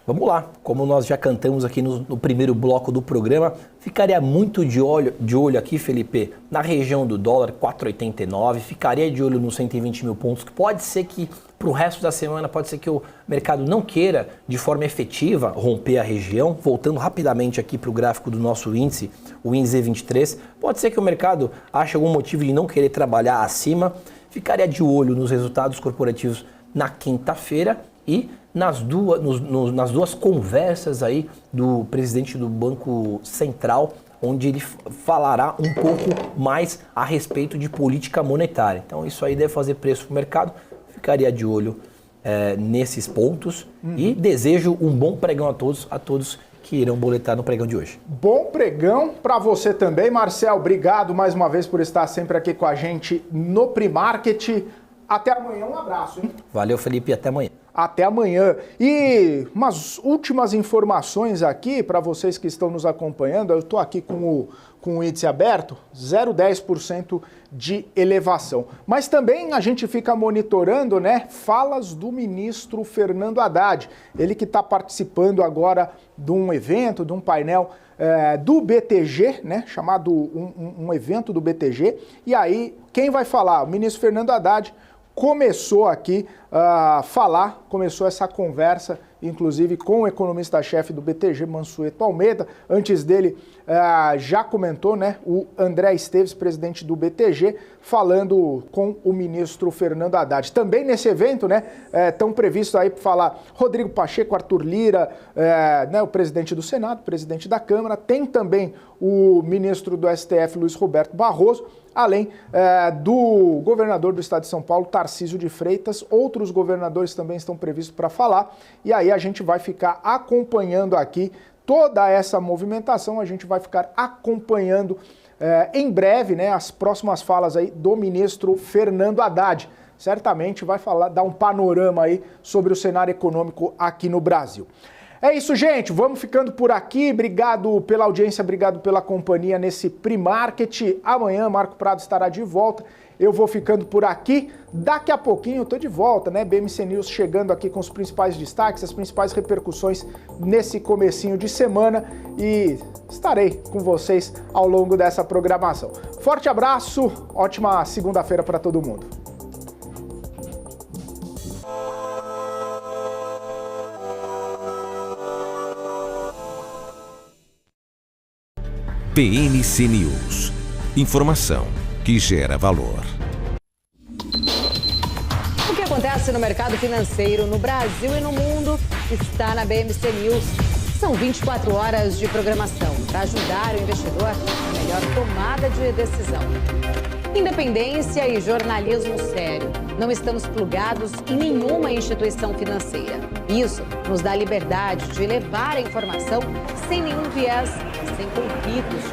Vamos lá, como nós já cantamos aqui no primeiro bloco do programa, ficaria muito de olho aqui, Felipe, na região do dólar, 4,89, ficaria de olho nos 120 mil pontos, que pode ser que para o resto da semana, pode ser que o mercado não queira, de forma efetiva, romper a região. Voltando rapidamente aqui para o gráfico do nosso índice, o índice 23, pode ser que o mercado ache algum motivo de não querer trabalhar acima, ficaria de olho nos resultados corporativos na quinta-feira e nas duas conversas aí do presidente do Banco Central, onde ele falará um pouco mais a respeito de política monetária. Então isso aí deve fazer preço para o mercado, ficaria de olho nesses pontos e desejo um bom pregão a todos que irão boletar no pregão de hoje. Bom pregão para você também, Marcel. Obrigado mais uma vez por estar sempre aqui com a gente no Pre-Market. Até amanhã, um abraço, hein? Valeu, Felipe, até amanhã. Até amanhã. E umas últimas informações aqui para vocês que estão nos acompanhando. Eu estou aqui com o índice aberto, 0,10% de elevação. Mas também a gente fica monitorando, né, falas do ministro Fernando Haddad. Ele que está participando agora de um evento, de um painel do BTG, né, chamado um evento do BTG. E aí, quem vai falar? O ministro Fernando Haddad começou aqui a falar, começou essa conversa, inclusive com o economista-chefe do BTG, Mansueto Almeida. Antes dele, já comentou, né, o André Esteves, presidente do BTG, falando com o ministro Fernando Haddad. Também nesse evento, né, estão previstos aí para falar Rodrigo Pacheco, Arthur Lira, né, o presidente do Senado, presidente da Câmara, tem também o ministro do STF, Luiz Roberto Barroso, além do governador do estado de São Paulo, Tarcísio de Freitas. Outros governadores também estão previstos para falar, e aí a gente vai ficar acompanhando aqui toda essa movimentação, a gente vai ficar acompanhando em breve, né, as próximas falas aí do ministro Fernando Haddad. Certamente vai dar um panorama aí sobre o cenário econômico aqui no Brasil. É isso, gente. Vamos ficando por aqui. Obrigado pela audiência, obrigado pela companhia nesse Pre-Market. Amanhã, Marco Prado estará de volta. Eu vou ficando por aqui. Daqui a pouquinho eu tô de volta, né? BMC News chegando aqui com os principais destaques, as principais repercussões nesse comecinho de semana. E estarei com vocês ao longo dessa programação. Forte abraço, ótima segunda-feira para todo mundo. BMC News. Informação que gera valor. O que acontece no mercado financeiro no Brasil e no mundo está na BMC News. São 24 horas de programação para ajudar o investidor na melhor tomada de decisão. Independência e jornalismo sério. Não estamos plugados em nenhuma instituição financeira. Isso nos dá liberdade de levar a informação sem nenhum viés, sem conflitos.